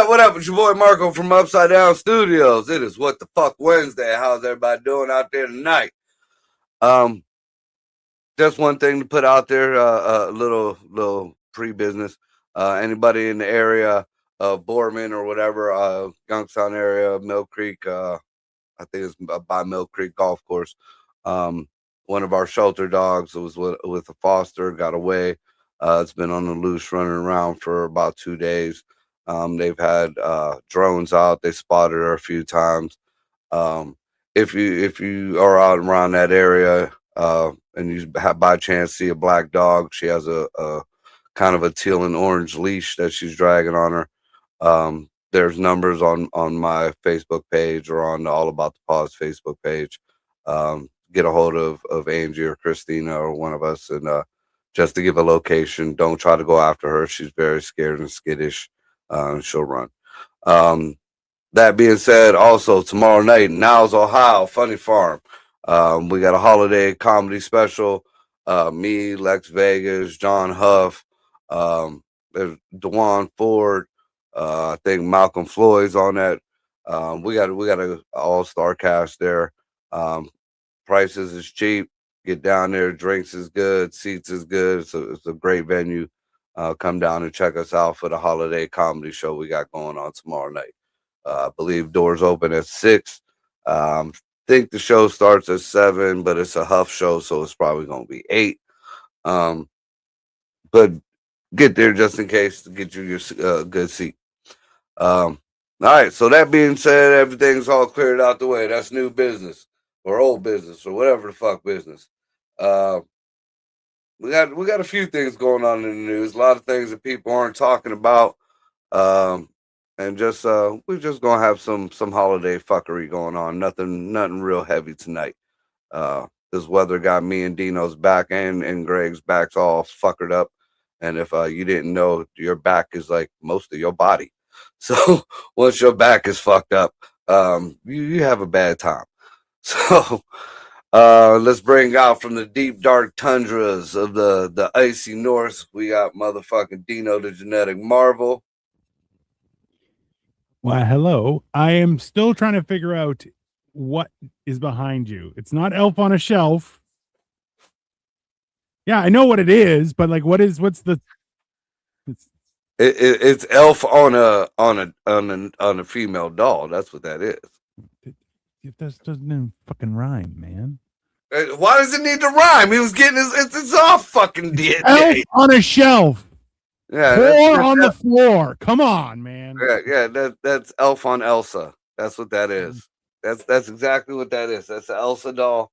What up? It's your boy Marco from Upside Down Studios. It is What the Fuck Wednesday. How's everybody doing out there tonight? Just one thing to put out there, a little pre-business. Anybody in the area of Boorman or whatever, Youngstown area, Mill Creek, I think it's by Mill Creek Golf Course. One of our shelter dogs was with a foster, got away. It's been on the loose running around for about 2 days. They've had drones out. They spotted her a few times. If you are out around that area and you by chance see a black dog, she has a kind of a teal and orange leash that she's dragging on her. There's numbers on my Facebook page or on the All About the Paws Facebook page. Get a hold of Angie or Christina or one of us, and just to give a location. Don't try to go after her. She's very scared and skittish. She'll run. That being said, also tomorrow night, Niles, Ohio, Funny Farm. We got a holiday comedy special. Me, Lex Vegas, John Huff, there's DeJuan Ford. I think Malcolm Floyd's on that. We got a all-star cast there. Prices is cheap. Get down there. Drinks is good. Seats is good. It's a great venue. Come down and check us out for the holiday comedy show we got going on tomorrow night. I believe doors open at 6. Think the show starts at 7, but it's a Huff show, so it's probably going to be 8. But get there just in case to get you your good seat. All right, so that being said, everything's all cleared out the way. That's new business or old business or whatever the fuck business. We got a few things going on in the news, a lot of things that people aren't talking about, and just we're just gonna have some holiday fuckery going on. Nothing real heavy tonight. This weather got me and Dino's back and Greg's back's all fuckered up, and if you didn't know, your back is like most of your body. So once your back is fucked up, you have a bad time. So. Let's bring out from the deep dark tundras of the icy north. We got motherfucking Dino the Genetic Marvel. Why, hello. I am still trying to figure out what is behind you. It's not Elf on a Shelf. Yeah, I know what it is, but like, what's the? It's Elf on a female doll. That's what that is. It doesn't even fucking rhyme, man. Why does it need to rhyme? He was getting it's off fucking dead. Elf on a shelf. Yeah, Four on the floor. Come on, man. Yeah, that's Elf on Elsa. That's what that is. That's exactly what that is. That's an Elsa doll,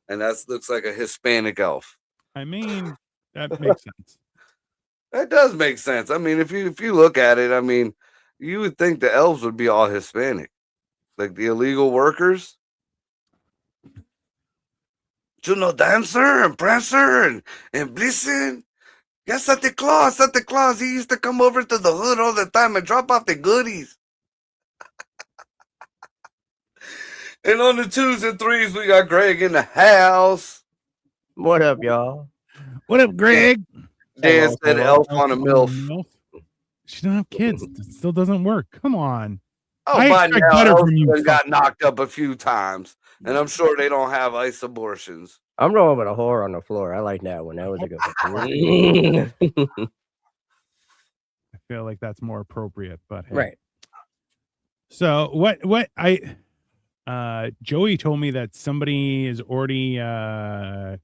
and that looks like a Hispanic elf. I mean, that makes sense. That does make sense. I mean, if you look at it, I mean, you would think the elves would be all Hispanic. Like the illegal workers. You know, Dancer and Prancer and Blitzen. Yes, Santa Claus. He used to come over to the hood all the time and drop off the goodies. And on the 2s and 3s, we got Greg in the house. What up, y'all? What up, Greg? Dan said Elf on a MILF. She don't have kids. It still doesn't work. Come on. Oh, by now, Elf got knocked up a few times, and I'm sure they don't have ice abortions. I'm rolling with a whore on the floor. I like that one. That was a good one. I feel like that's more appropriate, but hey. Right. So what Joey told me that somebody is already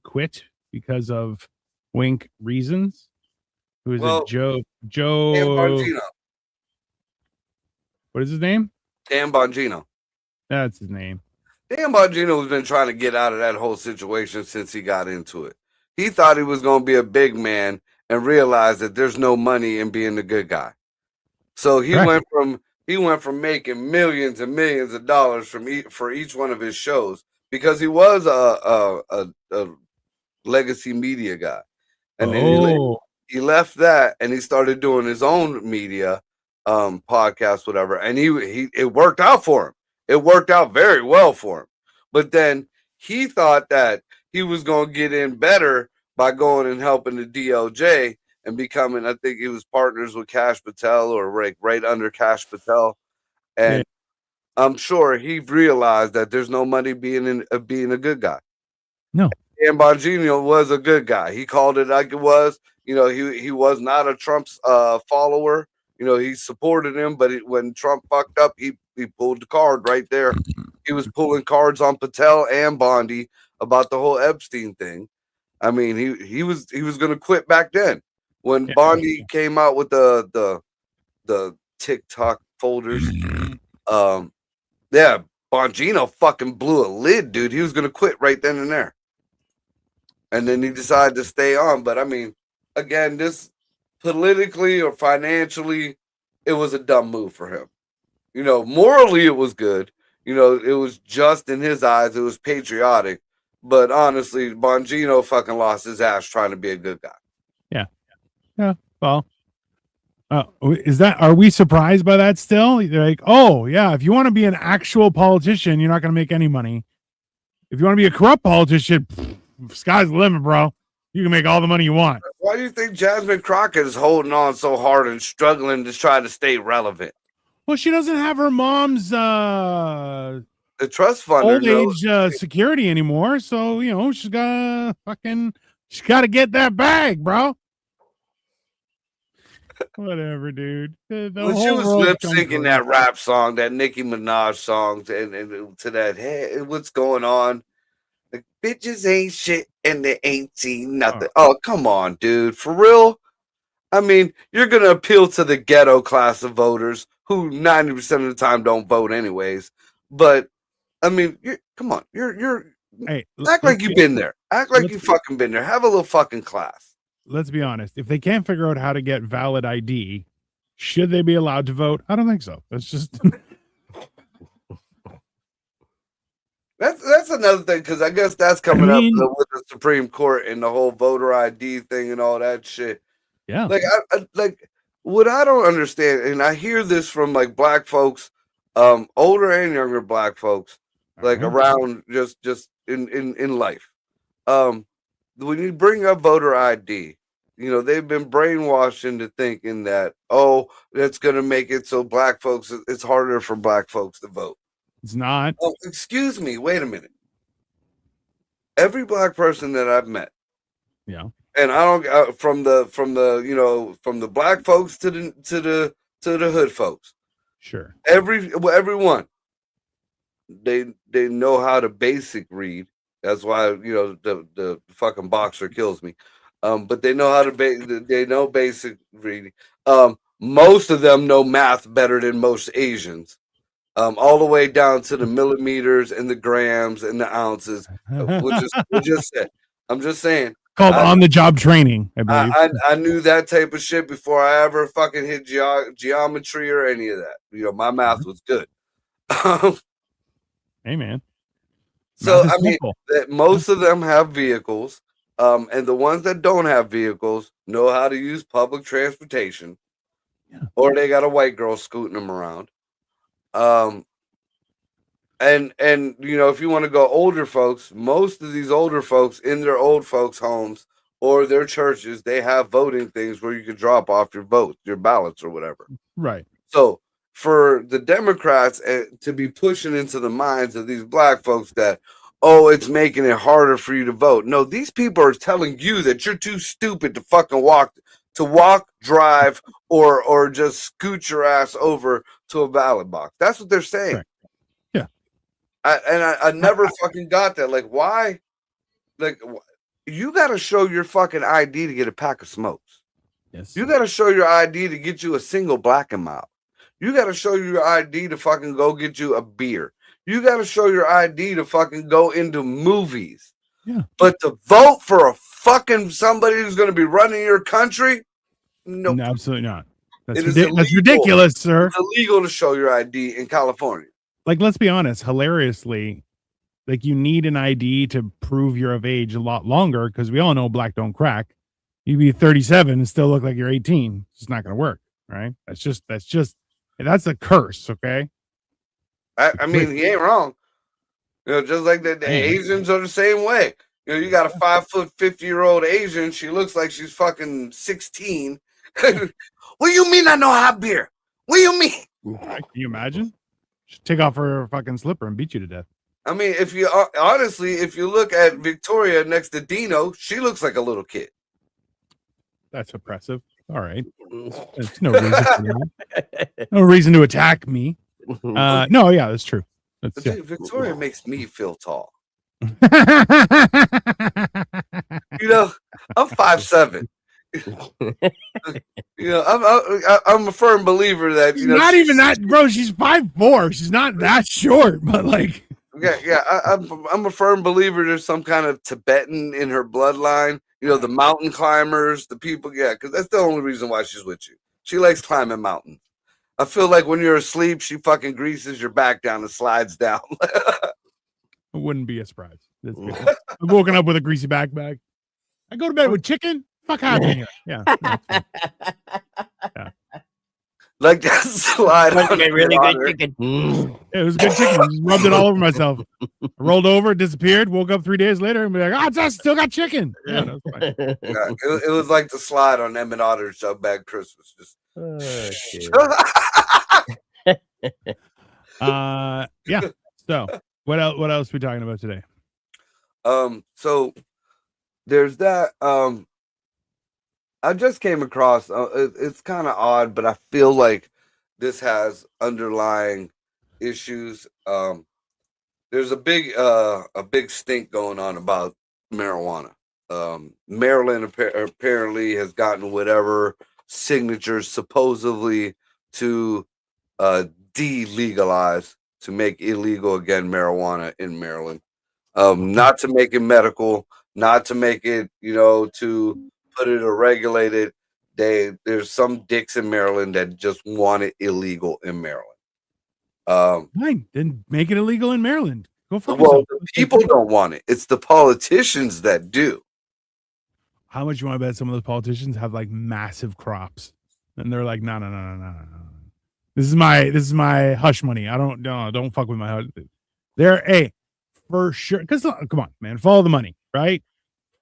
quit because of wink reasons. Who is it? Joe Dan Bongino. What is his name? Dan Bongino. That's his name. Dan Bongino has been trying to get out of that whole situation since he got into it. He thought he was going to be a big man and realized that there's no money in being the good guy. So he went from he went from making millions and millions of dollars for each one of his shows because he was a legacy media guy, and then he left that and he started doing his own media podcast, whatever, and he it worked out for him. It worked out very well for him. But then he thought that he was going to get in better by going and helping the DOJ and becoming, I think he was partners with Cash Patel or right under Cash Patel. And I'm sure he realized that there's no money being a good guy. No. And Bongino was a good guy. He called it like it was. He was not a Trump's follower. He supported him, but when Trump fucked up, he pulled the card right there. He was pulling cards on Patel and Bondi about the whole Epstein thing. I mean, he was going to quit back then when Bondi came out with the TikTok folders. Bongino fucking blew a lid, dude. He was going to quit right then and there. And then he decided to stay on. But I mean, again, this politically or financially, it was a dumb move for him. Morally, it was good. It was just in his eyes, it was patriotic. But honestly, Bongino fucking lost his ass trying to be a good guy. Yeah. Yeah. Well, are we surprised by that still? They're like, oh, yeah, if you want to be an actual politician, you're not going to make any money. If you want to be a corrupt politician, sky's the limit, bro. You can make all the money you want. Why do you think Jasmine Crockett is holding on so hard and struggling to try to stay relevant? Well, she doesn't have her mom's the trust fund old age security anymore, so she's got to get that bag, bro. Whatever, dude. When she was lip syncing that rap song, that Nicki Minaj song, and to that, hey, what's going on? Like, bitches ain't shit and they ain't seen nothing. Oh, come on, dude. For real? I mean, you're going to appeal to the ghetto class of voters who 90% of the time don't vote anyways. But, I mean, come on. Hey, act like you've been there. Act like you fucking been there. Have a little fucking class. Let's be honest. If they can't figure out how to get valid ID, should they be allowed to vote? I don't think so. That's just... That's another thing, because I guess that's coming up with the Supreme Court and the whole voter ID thing and all that shit. Yeah. Like what I don't understand, and I hear this from like black folks, older and younger black folks, like around just in life. When you bring up voter ID, they've been brainwashed into thinking that, that's going to make it so black folks, it's harder for black folks to vote. It's not. Oh, excuse me. Wait a minute. Every black person that I've met, and I don't from the black folks to the hood folks. Sure. Everyone. They know how to basic read. That's why the fucking boxer kills me. But they know how to they know basic reading. Most of them know math better than most Asians. All the way down to the millimeters and the grams and the ounces. We'll just say. I'm just saying. Called on-the-job training, I believe. I knew that type of shit before I ever fucking hit geometry or any of that. My math was good. Hey, man. So, I mean, most of them have vehicles. And the ones that don't have vehicles know how to use public transportation. Yeah. Or they got a white girl scooting them around. And if you want to go older folks, most of these older folks in their old folks' homes or their churches, they have voting things where you can drop off your votes, your ballots or whatever. Right. So for the Democrats to be pushing into the minds of these black folks that, it's making it harder for you to vote. No, these people are telling you that you're too stupid to fucking walk, drive, or just scoot your ass over to a ballot box. That's what they're saying. Right. Yeah. I never fucking got that. Like, why? Like, you got to show your fucking ID to get a pack of smokes. Yes. You got to show your ID to get you a single Black and Mild. You got to show your ID to fucking go get you a beer. You got to show your ID to fucking go into movies. Yeah. But to vote for a fucking somebody who's going to be running your country? Nope. No, absolutely not. That's, It is that's ridiculous, sir. It's illegal to show your ID in California. Like, let's be honest, hilariously, like you need an ID to prove you're of age a lot longer because we all know black don't crack. You be 37 and still look like you're 18. It's not going to work, right? That's a curse, okay? I mean, he ain't wrong. You know, just like the Asians are the same way. You know, you got a 5'50" Asian. She looks like she's fucking 16. What do you mean I know hot beer? What do you mean? Can you imagine? She'd take off her fucking slipper and beat you to death. I mean, if you honestly, if you look at Victoria next to Dino, she looks like a little kid. That's oppressive. All right. There's no reason for that. No reason to attack me. No, yeah, that's true. Dude, Victoria makes me feel tall. You know, I'm 5'7". You know, I'm a firm believer that you know, not even that, bro. She's 5'4". She's not that short, but like, yeah. I'm a firm believer there's some kind of Tibetan in her bloodline. You know, the mountain climbers, the people. Yeah, because that's the only reason why she's with you. She likes climbing mountains. I feel like when you're asleep, she fucking greases your back down and slides down. It wouldn't be a surprise. I've woken up with a greasy backpack. I go to bed with chicken. Fuck out of here. Yeah. Yeah. Like that slide. Really good chicken. It was good chicken. I rubbed it all over myself. I rolled over, disappeared, woke up 3 days later and be like, oh, I still got chicken. Yeah, that was fine. Yeah, it was like the slide on Emmett Otter's Jug Bag Christmas. Just yeah. So what else are we talking about today? So there's that. I just came across. It's kind of odd, but I feel like this has underlying issues. There's a big stink going on about marijuana. Maryland apparently has gotten whatever signatures supposedly to delegalize, to make illegal again marijuana in Maryland. Not to make it medical, not to make it, to put it or regulate it. There's some dicks in Maryland that just want it illegal in Maryland. Fine, then make it illegal in Maryland. Go fuck well, yourself. the people don't want it. It's the politicians that do. How much you want to bet some of those politicians have like massive crops, and they're like, no. This is my hush money. Don't fuck with my hush. They're for sure. Because come on, man, follow the money, right?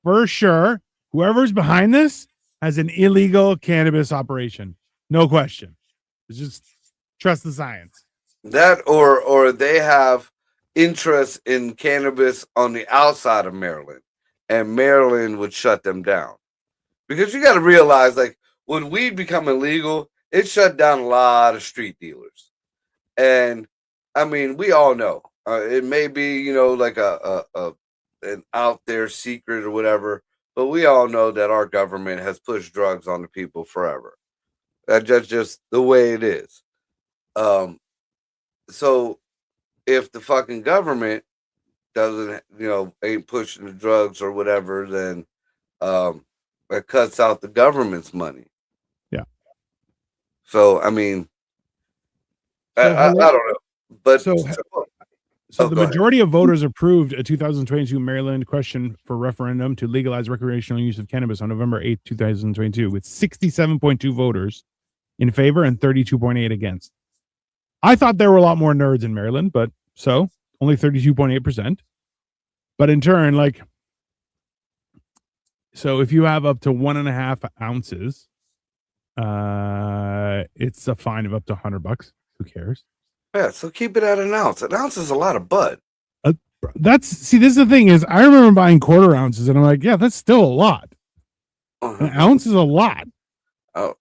For sure, whoever's behind this has an illegal cannabis operation, no question. It's just trust the science. That or they have interest in cannabis on the outside of Maryland, and Maryland would shut them down. Because you got to realize, like, when weed become illegal, it shut down a lot of street dealers. And I mean, we all know it may be, like an out there secret or whatever, but we all know that our government has pushed drugs on the people forever. That's just the way it is. So if the fucking government doesn't, ain't pushing the drugs or whatever, then it cuts out the government's money. Yeah. So I mean, I don't know, but so the majority of voters approved a 2022 Maryland question for referendum to legalize recreational use of cannabis on November 8th, 2022, with 67.2 voters in favor and 32.8 against. I thought there were a lot more nerds in Maryland, but only 32.8%. But in turn, so if you have up to 1.5 ounces, it's a fine of up to $100. Who cares? Yeah, so keep it at an ounce. An ounce is a lot of bud. This is the thing is, I remember buying quarter ounces, and I'm like, yeah, that's still a lot. An ounce is a lot. I'll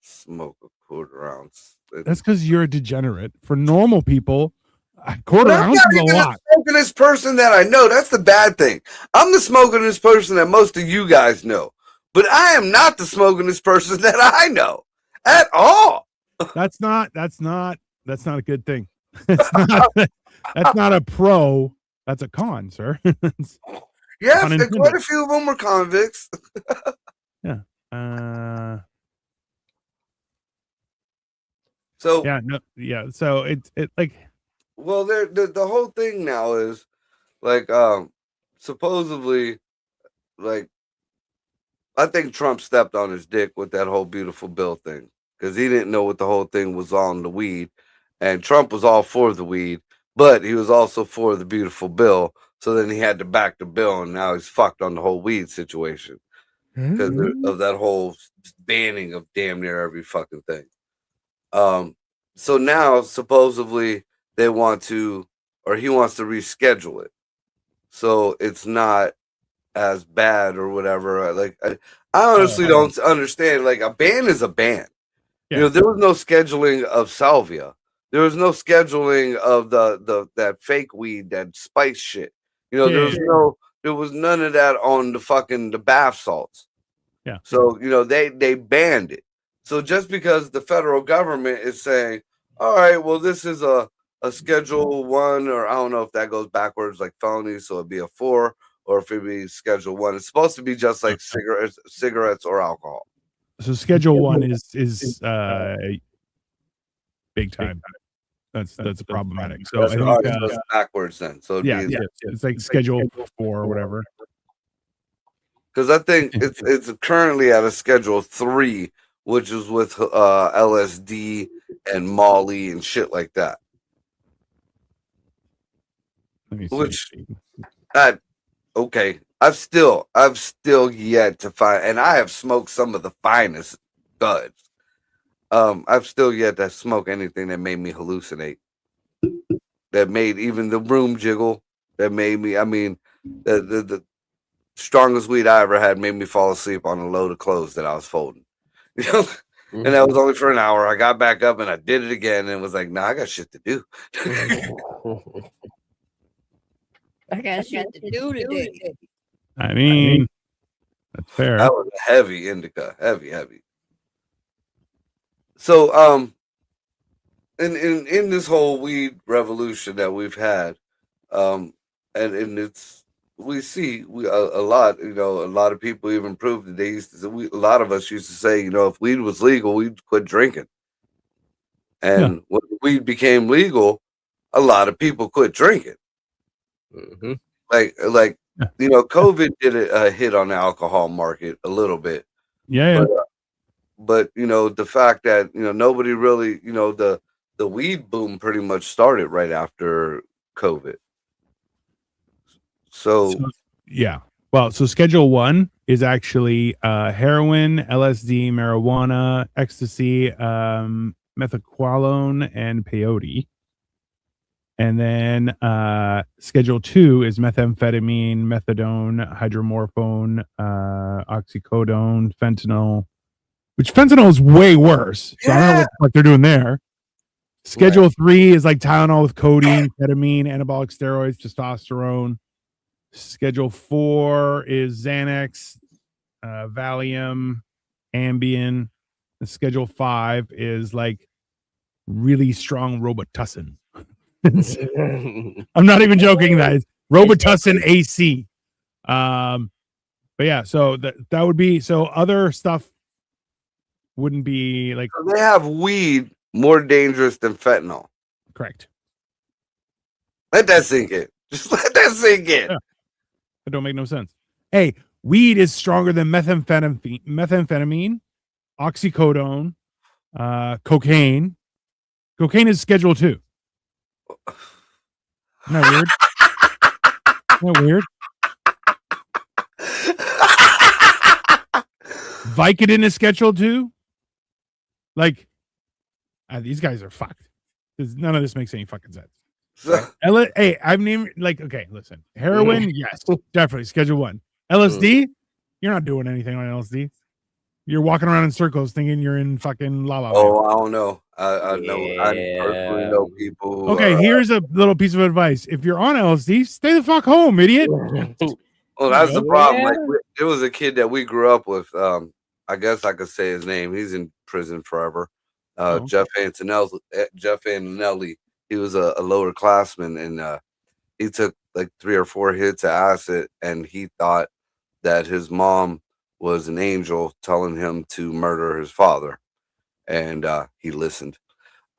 smoke a quarter ounce. That's because you're a degenerate. For normal people, a quarter ounce is a lot. I'm the smokinest person that I know. That's the bad thing. I'm the smokinest person that most of you guys know, but I am not the smokinest person that I know at all. That's not a good thing. That's not a pro. That's a con, sir. Yeah, quite a few of them were convicts. Yeah. So So it like, well, the whole thing now is like supposedly like I think Trump stepped on his dick with that whole beautiful bill thing because he didn't know what the whole thing was on the weed, and Trump was all for the weed, but he was also for the beautiful bill. So then he had to back the bill, and now he's fucked on the whole weed situation because of that whole banning of damn near every fucking thing. So now supposedly they want to, or he wants to reschedule it, so it's not as bad or whatever. I honestly don't understand. Like a ban is a ban. You know, yeah, there was no scheduling of salvia. There was no scheduling of the that fake weed, that spice shit. You know, there was none of that on the bath salts. yeah. So, you know, they banned it. So just because the federal government is saying, all right, well, this is a schedule one, or I don't know if that goes backwards like felony, so it'd be a 4, or if it'd be schedule one. It's supposed to be just like cigarettes or alcohol. So schedule one is big time. That's problematic. So I think All right, so it's backwards then. So it'd be, it's like schedule 4 or whatever. because I think it's currently at a schedule 3, which is with LSD and Molly and shit like that. Let me see. Which okay, I've still yet to find, and I have smoked some of the finest buds. I've still yet to smoke anything that made me hallucinate, that made even the room jiggle, that made me, I mean, the strongest weed I ever had made me fall asleep on a load of clothes that I was folding. You know? And that was only for an hour. I got back up and I did it again and was like, nah, I got shit to do. I got shit to do today. I mean, that's fair. That was a heavy indica, heavy. So, in this whole weed revolution that we've had, and it's we see a lot, you know, a lot of people even proved that they used to. A lot of us used to say, you know, if weed was legal, we'd quit drinking. And when weed became legal, a lot of people quit drinking. Mm-hmm. Like you know, COVID did a hit on the alcohol market a little bit. Yeah. But you know, the fact that, you know, nobody really, you know, the weed boom pretty much started right after COVID. So yeah. Well, so schedule 1 is actually heroin, LSD, marijuana, ecstasy, methaqualone, and peyote. And then schedule 2 is methamphetamine, methadone, hydromorphone, oxycodone, fentanyl, which fentanyl is way worse. So I don't know what the fuck they're doing there. Schedule 3 is like Tylenol with codeine, ketamine, anabolic steroids, testosterone. Schedule 4 is Xanax, Valium, Ambien. And schedule 5 is like really strong Robitussin. I'm not even joking, guys. Robitussin AC. But yeah, so that would be, so other stuff wouldn't be like, so they have weed more dangerous than fentanyl. correct. Let that sink in. Just let that sink in. Yeah. That don't make no sense. Hey, weed is stronger than methamphetamine, oxycodone, cocaine. Cocaine is schedule 2. Isn't that weird? Isn't that weird? Vicodin is schedule 2. Like, these guys are fucked. None of this makes any fucking sense. Hey, I've named, like, okay, listen. Heroin, yes, definitely schedule 1. LSD, you're not doing anything on LSD. You're walking around in circles thinking you're in fucking La La Land. Oh, I don't know. I know. I personally know people. Okay, here's a little piece of advice. If you're on LSD, stay the fuck home, idiot. Well, that's the problem. Like, there was a kid that we grew up with. I guess I could say his name. He's in prison forever. Jeff Antonelli. He was a lower classman, and he took like 3 or 4 hits of acid, and he thought that his mom was an angel telling him to murder his father, and he listened.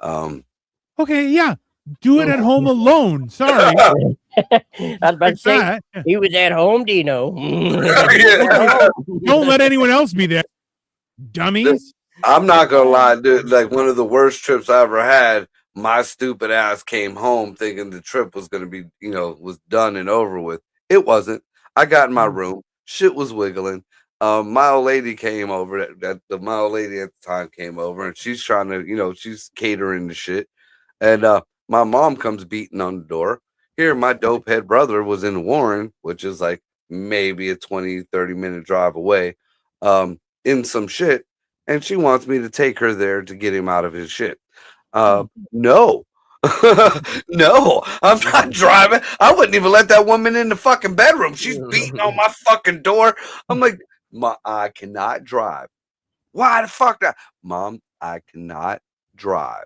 Okay, yeah. Do it at home alone. Sorry. I was about to Like say that. he was at home, Dino. Don't let anyone else be there. Dummies. I'm not gonna lie, dude. Like one of the worst trips I ever had. My stupid ass came home thinking the trip was gonna be, was done and over with. It wasn't. I got in my room. Shit was wiggling. My old lady came over. My old lady at the time came over, and she's trying to, she's catering the shit. And my mom comes beating on the door. Here, my dope head brother was in Warren, which is like maybe a 20, 30-minute drive away, in some shit. And she wants me to take her there to get him out of his shit. No. No, I'm not driving. I wouldn't even let that woman in the fucking bedroom. She's beating on my fucking door. I'm like, I cannot drive. Why the fuck not? Mom, I cannot drive.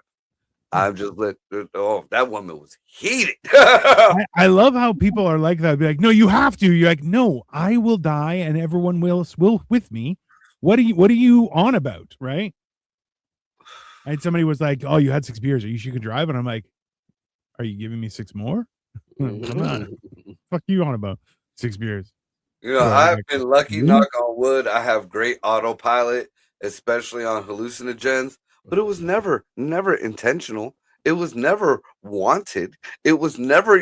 I'm just that woman was heated. I love how people are like that. Be like, no, you have to. You're like, no, I will die and everyone will with me. What are you on about? Right. And somebody was like, oh, you had 6 beers. Are you sure you can drive? And I'm like, are you giving me 6 more? I'm not. Fuck you on about 6 beers. I've been lucky, knock on wood. I have great autopilot, especially on hallucinogens, but it was never intentional. It was never wanted. It was never,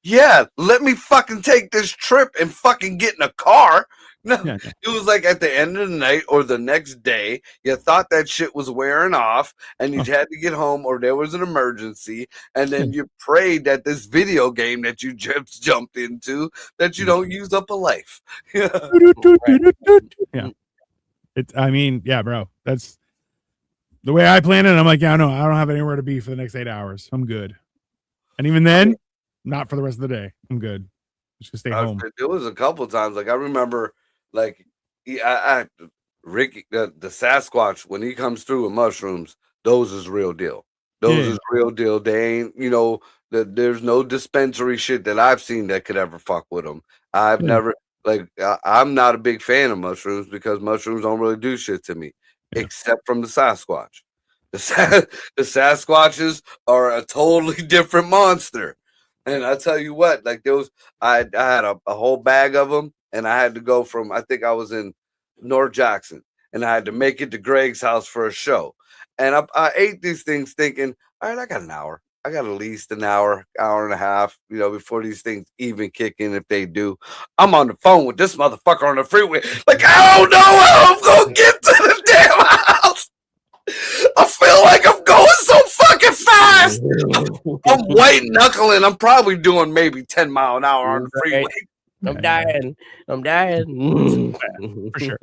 yeah, let me fucking take this trip and fucking get in a car. No, It was like at the end of the night or the next day, you thought that shit was wearing off and you had to get home or there was an emergency. And then you prayed that this video game that you just jumped into, that you don't use up a life. Yeah. Yeah, bro. That's the way I plan it. I'm like, yeah, no, I don't have anywhere to be for the next 8 hours. I'm good. And even then, not for the rest of the day. I'm good. Just gonna stay home. It was a couple times. Like I remember, like Ricky, the Sasquatch, when he comes through with mushrooms, those is real deal. Those is real deal. They ain't, there's no dispensary shit that I've seen that could ever fuck with them. I've never, I'm not a big fan of mushrooms because mushrooms don't really do shit to me, except from the Sasquatch. The Sasquatches are a totally different monster. And I tell you what, like I had a whole bag of them, and I had to go from, I think I was in North Jackson, and I had to make it to Greg's house for a show. And I ate these things thinking, all right, I got an hour. I got at least an hour, hour and a half, before these things even kick in, if they do. I'm on the phone with this motherfucker on the freeway. Like, I don't know how I'm going to get to the damn house. I feel like I'm going so fucking fast. I'm white knuckling. I'm probably doing maybe 10 mile an hour on the freeway. I'm dying. I'm dying. For sure.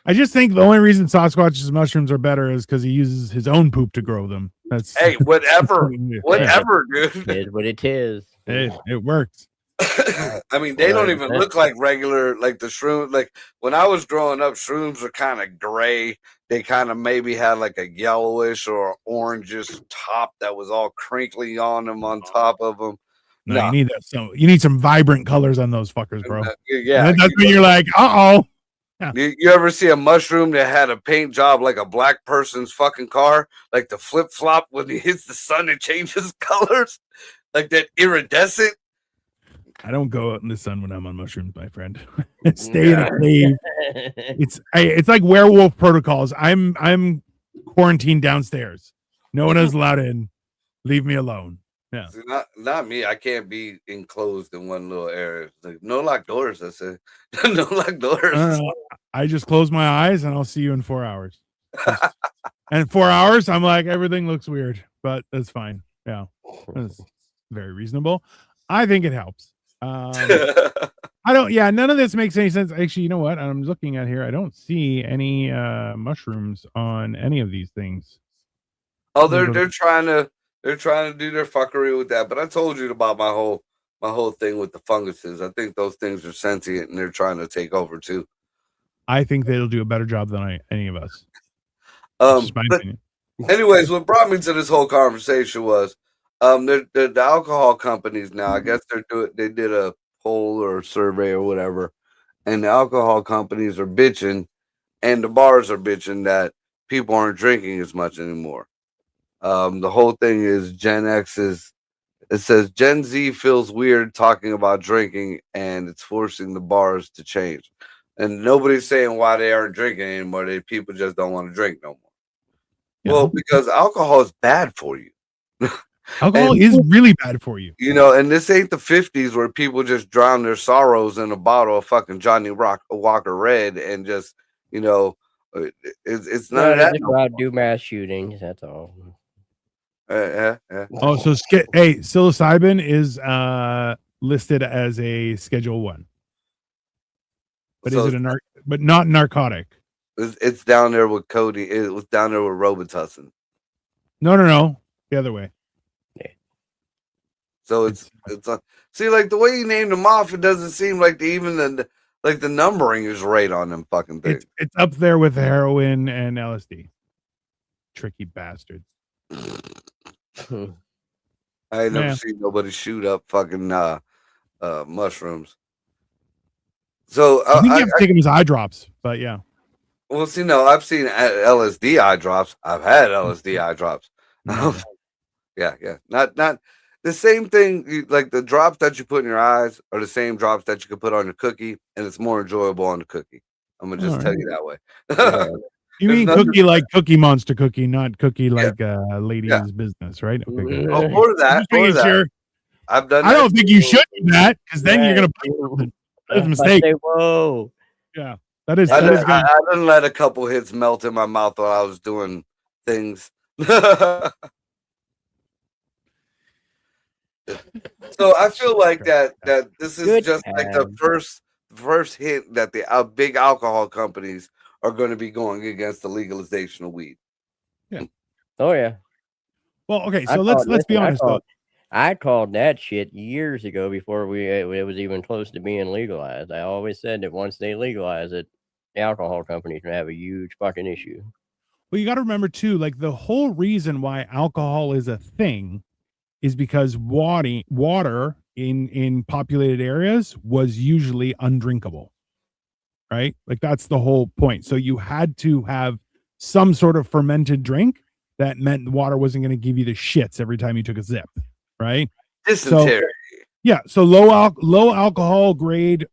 I just think the only reason Sasquatch's mushrooms are better is because he uses his own poop to grow them. That's whatever, dude. It is what it is. It works. I mean, they don't even look like regular, like the shrooms. Like when I was growing up, shrooms were kind of gray. They kind of maybe had like a yellowish or orangish top that was all crinkly on them, on top of them. No, you need that. So you need some vibrant colors on those fuckers, bro. Yeah, and that's when you're like, uh-oh. Yeah. You ever see a mushroom that had a paint job like a black person's fucking car? Like the flip flop when he hits the sun, it changes colors, like that iridescent. I don't go out in the sun when I'm on mushrooms, my friend. Stay in a cave. It's like werewolf protocols. I'm quarantined downstairs. No one is allowed in. Leave me alone. Yeah. See, not me. I can't be enclosed in one little area. Like, no locked doors. I said, no locked doors. I just close my eyes and I'll see you in 4 hours. And 4 hours, I'm like, everything looks weird, but that's fine. Yeah, that's very reasonable. I think it helps. None of this makes any sense. Actually, you know what? I'm looking at here. I don't see any mushrooms on any of these things. Oh, they're trying to do their fuckery with that. But I told you about my whole thing with the funguses. I think those things are sentient and they're trying to take over too. I think they'll do a better job than any of us. Anyways, what brought me to this whole conversation was the alcohol companies now. I guess they did a poll or a survey or whatever, and the alcohol companies are bitching and the bars are bitching that people aren't drinking as much anymore. The whole thing is Gen X is. It says Gen Z feels weird talking about drinking, and it's forcing the bars to change. And nobody's saying why they aren't drinking anymore. People just don't want to drink no more. Yeah. Well, because alcohol is bad for you. Alcohol And- is really bad for you. You know, and this ain't the 50s where people just drown their sorrows in a bottle of fucking Johnny Walker Red and just, you know, it's none No, of they that. just go out and do mass shootings. That's all. Yeah. Oh, so hey, psilocybin is listed as a Schedule 1. But So is it but not narcotic? it's down there with Cody. It was down there with Robitussin. No. The other way. So it's see, like the way you named them off, it doesn't seem like the numbering is right on them fucking things. It's up there with heroin and LSD. Tricky bastards. I ain't never seen nobody shoot up fucking mushrooms. So I think you have to take them as eye drops, but yeah. Well, see, no, I've seen LSD eye drops. I've had LSD eye drops. Yeah. Not the same thing. Like the drops that you put in your eyes are the same drops that you could put on your cookie, and it's more enjoyable on the cookie. I'm gonna just tell you that way. You mean cookie like Cookie Monster cookie, not cookie like Lady's Business, right? Okay, good. Oh, or that. Sure. I've done. I don't think you should do that because then you're gonna put that's a mistake. Whoa. Yeah, that is. I That is didn't, good. I didn't let a couple hits melt in my mouth while I was doing things. So I feel like that this is Good just like the first hit that the big alcohol companies are going to be going against the legalization of weed. Yeah. Oh yeah. Well, okay, so let's be honest though. I called that shit years ago before it was even close to being legalized. I always said that once they legalize it, the alcohol companies will have a huge fucking issue. Well, you got to remember too, like the whole reason why alcohol is a thing is because water in populated areas was usually undrinkable, right? Like that's the whole point. So you had to have some sort of fermented drink that meant the water wasn't going to give you the shits every time you took a sip, right? Dysentery. So low alcohol grade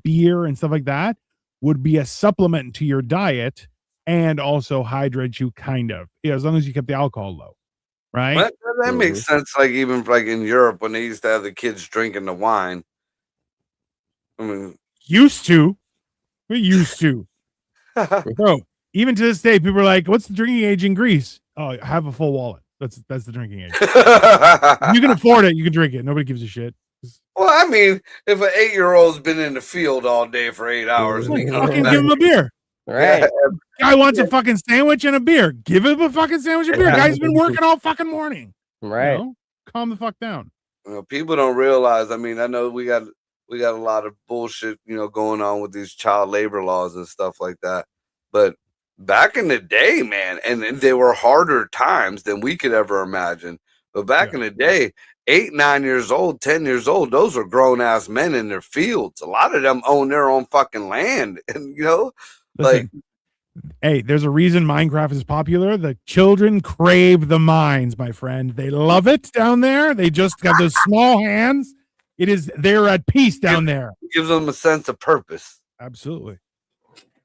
beer and stuff like that would be a supplement to your diet and also hydrate you kind of, as long as you kept the alcohol low. Right. That makes sense. Like even like in Europe when they used to have the kids drinking the wine. I mean, we used to, bro. Even to this day, people are like, "What's the drinking age in Greece?" Oh, have a full wallet. That's the drinking age. You can afford it. You can drink it. Nobody gives a shit. Well, I mean, if an 8-year-old's been in the field all day for 8 hours, and he comes fucking back, give him a beer. Right. Guy wants a fucking sandwich and a beer. Give him a fucking sandwich and beer. Guy's been working all fucking morning. Right. You know? Calm the fuck down. People don't realize. I mean, I know we got a lot of bullshit, going on with these child labor laws and stuff like that. But back in the day, man, and they were harder times than we could ever imagine. But back in the day, 8, 9 years old, 10 years old, those were grown ass men in their fields. A lot of them own their own fucking land, and Listen, hey, there's a reason Minecraft is popular. The children crave the mines, my friend. They love it down there. They just got those small hands. They're at peace down there. It gives them a sense of purpose. Absolutely.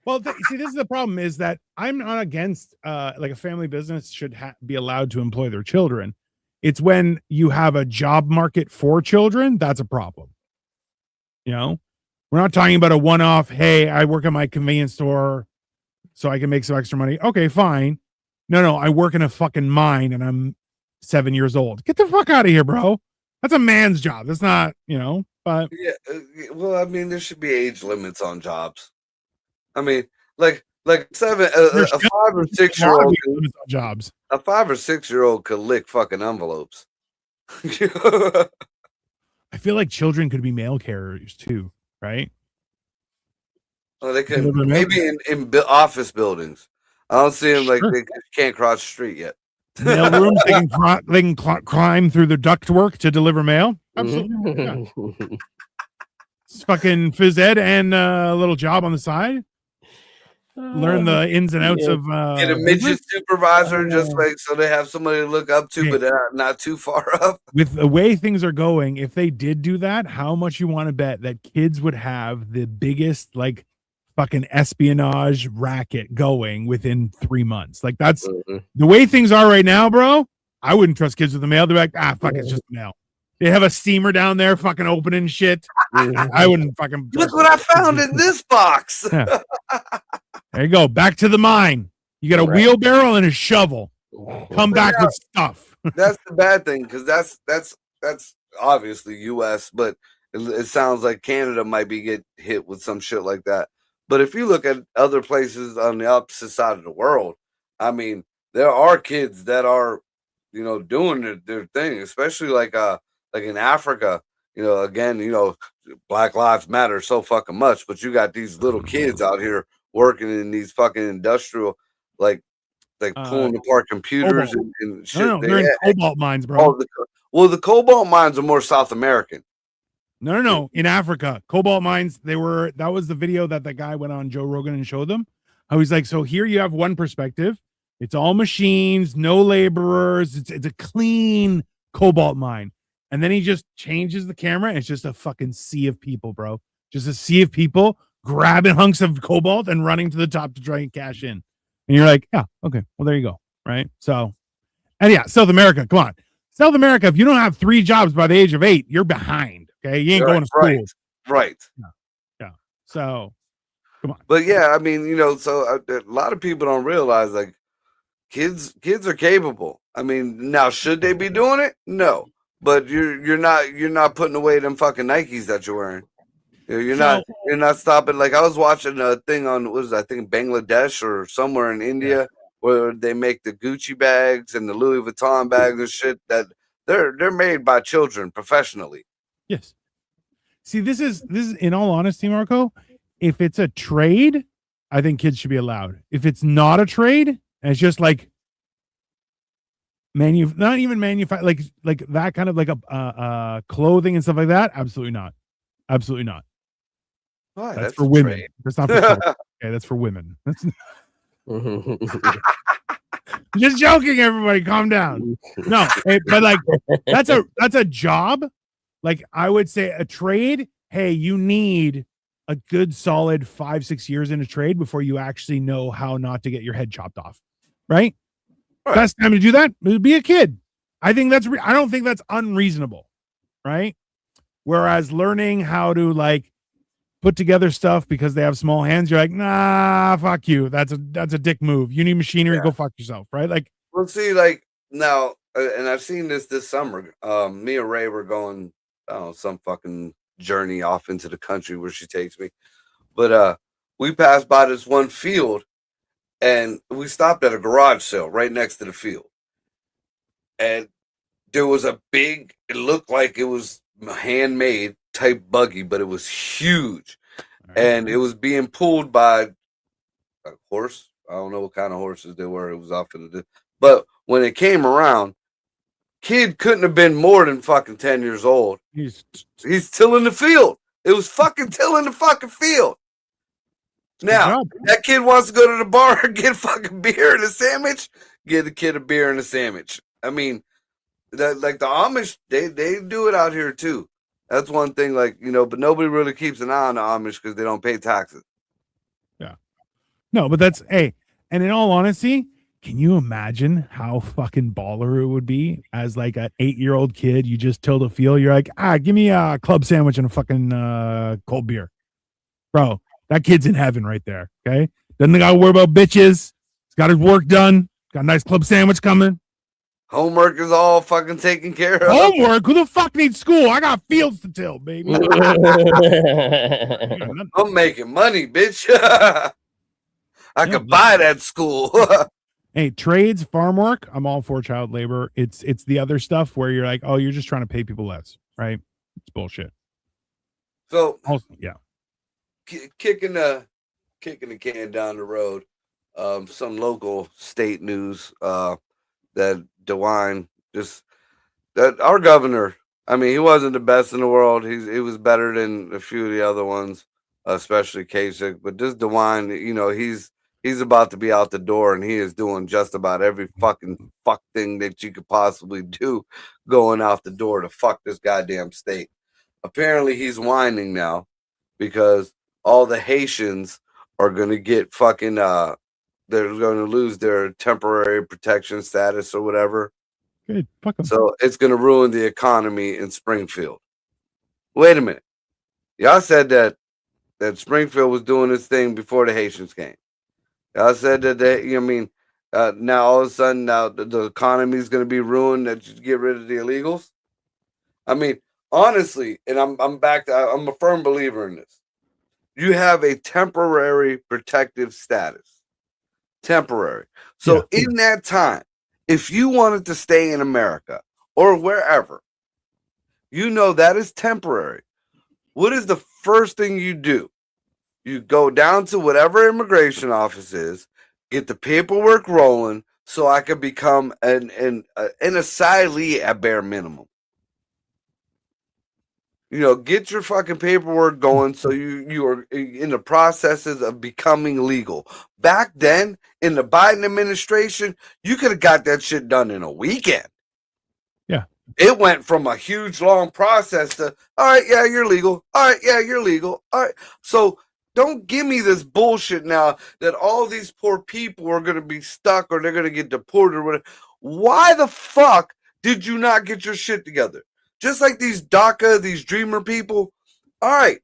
Well, see, this is the problem: is that I'm not against like a family business should be allowed to employ their children. It's when you have a job market for children that's a problem. We're not talking about a one-off. Hey, I work at my convenience store so I can make some extra money. Okay, fine. No, I work in a fucking mine and I'm 7 years old. Get the fuck out of here, bro. That's a man's job. That's not, but yeah. Well, I mean, there should be age limits on jobs. I mean, like a 5 or 6 year old jobs. A 5 or 6 year old could lick fucking envelopes. I feel like children could be mail carriers too, right? Well, they could maybe in office buildings. I don't see them like they can't cross the street yet. Mail rooms, they can climb through the ductwork to deliver mail. Absolutely. Yeah. It's fucking phys ed and a little job on the side. learn the ins and outs Yeah. of Get a business. midget supervisor, just like so they have somebody to look up to, Hey. but not too far up. With the way things are going, if they did do that, how much you want to bet that kids would have the biggest like fucking espionage racket going within 3 months? Like that's Mhm. the way things are right now, bro. I wouldn't trust kids with the mail. They're like, fuck, it's just the mail. They have a steamer down there fucking opening shit. I wouldn't fucking Look what I found in this box. Yeah. There you go. Back to the mine. You got a Right. wheelbarrow and a shovel. Come back with stuff. That's the bad thing, because that's obviously U.S., but it sounds like Canada might be get hit with some shit like that. But if you look at other places on the opposite side of the world, I mean, there are kids that are, doing their thing, especially like in Africa. Again, Black Lives Matter so fucking much, but you got these little kids out here working in these fucking industrial, like pulling apart computers and shit. No, they're in cobalt mines, bro. Well, the cobalt mines are more South American. No. In Africa, cobalt mines, that was the video that guy went on Joe Rogan and showed them. How he's like, so here you have one perspective. It's all machines, no laborers. It's a clean cobalt mine. And then he just changes the camera. And it's just a fucking sea of people, bro. Just a sea of people grabbing hunks of cobalt and running to the top to try and cash in. And you're like, yeah, okay, well, there you go. Right. So, and yeah, South America, come on. South America, if you don't have 3 jobs by the age of 8, you're behind. Okay. You ain't going to school. Right. Yeah. So, come on. But yeah, I mean, so a lot of people don't realize like kids are capable. I mean, now should they be doing it? No. But you're not putting away them fucking Nikes that you're wearing. You're not stopping. Like I was watching a thing on I think Bangladesh or somewhere in India where they make the Gucci bags and the Louis Vuitton bags and shit that they're made by children professionally. Yes. See, this is in all honesty, Marco, if it's a trade, I think kids should be allowed. If it's not a trade, and it's just like not even manufacture, like that kind of like a clothing and stuff like that, absolutely not. Absolutely not. Why? That's for women. Trade. That's not for children. Okay, that's for women. Just joking, everybody. Calm down. No, but like that's a job. Like I would say a trade. Hey, you need a good solid 5-6 years in a trade before you actually know how not to get your head chopped off. Right? Best time to do that would be a kid. I think I don't think that's unreasonable. Right? Whereas learning how to like put together stuff because they have small hands, you're like, nah, fuck you. That's a dick move. You need machinery, go fuck yourself, right? Like, well, see, like now, and I've seen this summer. Me and Ray were going, some fucking journey off into the country where she takes me, but we passed by this one field, and we stopped at a garage sale right next to the field, and there was a big. It looked like it was handmade type buggy, but it was huge, and it was being pulled by a horse. I don't know what kind of horses they were. It was off in the, but when it came around, kid couldn't have been more than fucking 10 years old. He's tilling the field. It was fucking tilling the fucking field. Now that kid wants to go to the bar and get fucking beer and a sandwich. Get the kid a beer and a sandwich. I mean, that like the Amish, they do it out here too. That's one thing, like, but nobody really keeps an eye on the Amish because they don't pay taxes. Yeah. No, but that's, hey, and in all honesty, can you imagine how fucking baller it would be as like an 8-year-old kid? You just tilled a field. You're like, give me a club sandwich and a fucking cold beer. Bro, that kid's in heaven right there. Okay. Doesn't got to worry about bitches. He's got his work done. Got a nice club sandwich coming. Homework is all fucking taken care of. Homework? Who the fuck needs school? I got fields to till, baby. I'm making money, bitch. I could buy that school. Hey, trades, farm work, I'm all for child labor. It's the other stuff where you're like, oh, you're just trying to pay people less, right? It's bullshit. So, also, yeah, kicking the can down the road. Some local state news. That DeWine that our governor, I mean, he wasn't the best in the world. He was better than a few of the other ones, especially Kasich. But this DeWine, He's about to be out the door, and he is doing just about every fucking fuck thing that you could possibly do going out the door to fuck this goddamn state. Apparently, he's whining now because all the Haitians are going to get fucking, they're going to lose their temporary protection status or whatever. Good. Fuck 'em. So it's going to ruin the economy in Springfield. Wait a minute. Y'all said that Springfield was doing this thing before the Haitians came. Y'all said that now all of a sudden now the economy is going to be ruined that you get rid of the illegals. I mean, honestly, and I'm a firm believer in this. You have a temporary protective status. Temporary. So in that time, if you wanted to stay in America or wherever, you know that is temporary. What is the first thing you do? You go down to whatever immigration office is, get the paperwork rolling so I can become an asylee at bare minimum. Get your fucking paperwork going so you are in the processes of becoming legal. Back then, in the Biden administration, you could have got that shit done in a weekend. Yeah. It went from a huge, long process to, all right, yeah, you're legal. All right, yeah, you're legal. All right. So don't give me this bullshit now that all these poor people are going to be stuck or they're going to get deported or whatever. Why the fuck did you not get your shit together? Just like these DACA, these dreamer people. All right.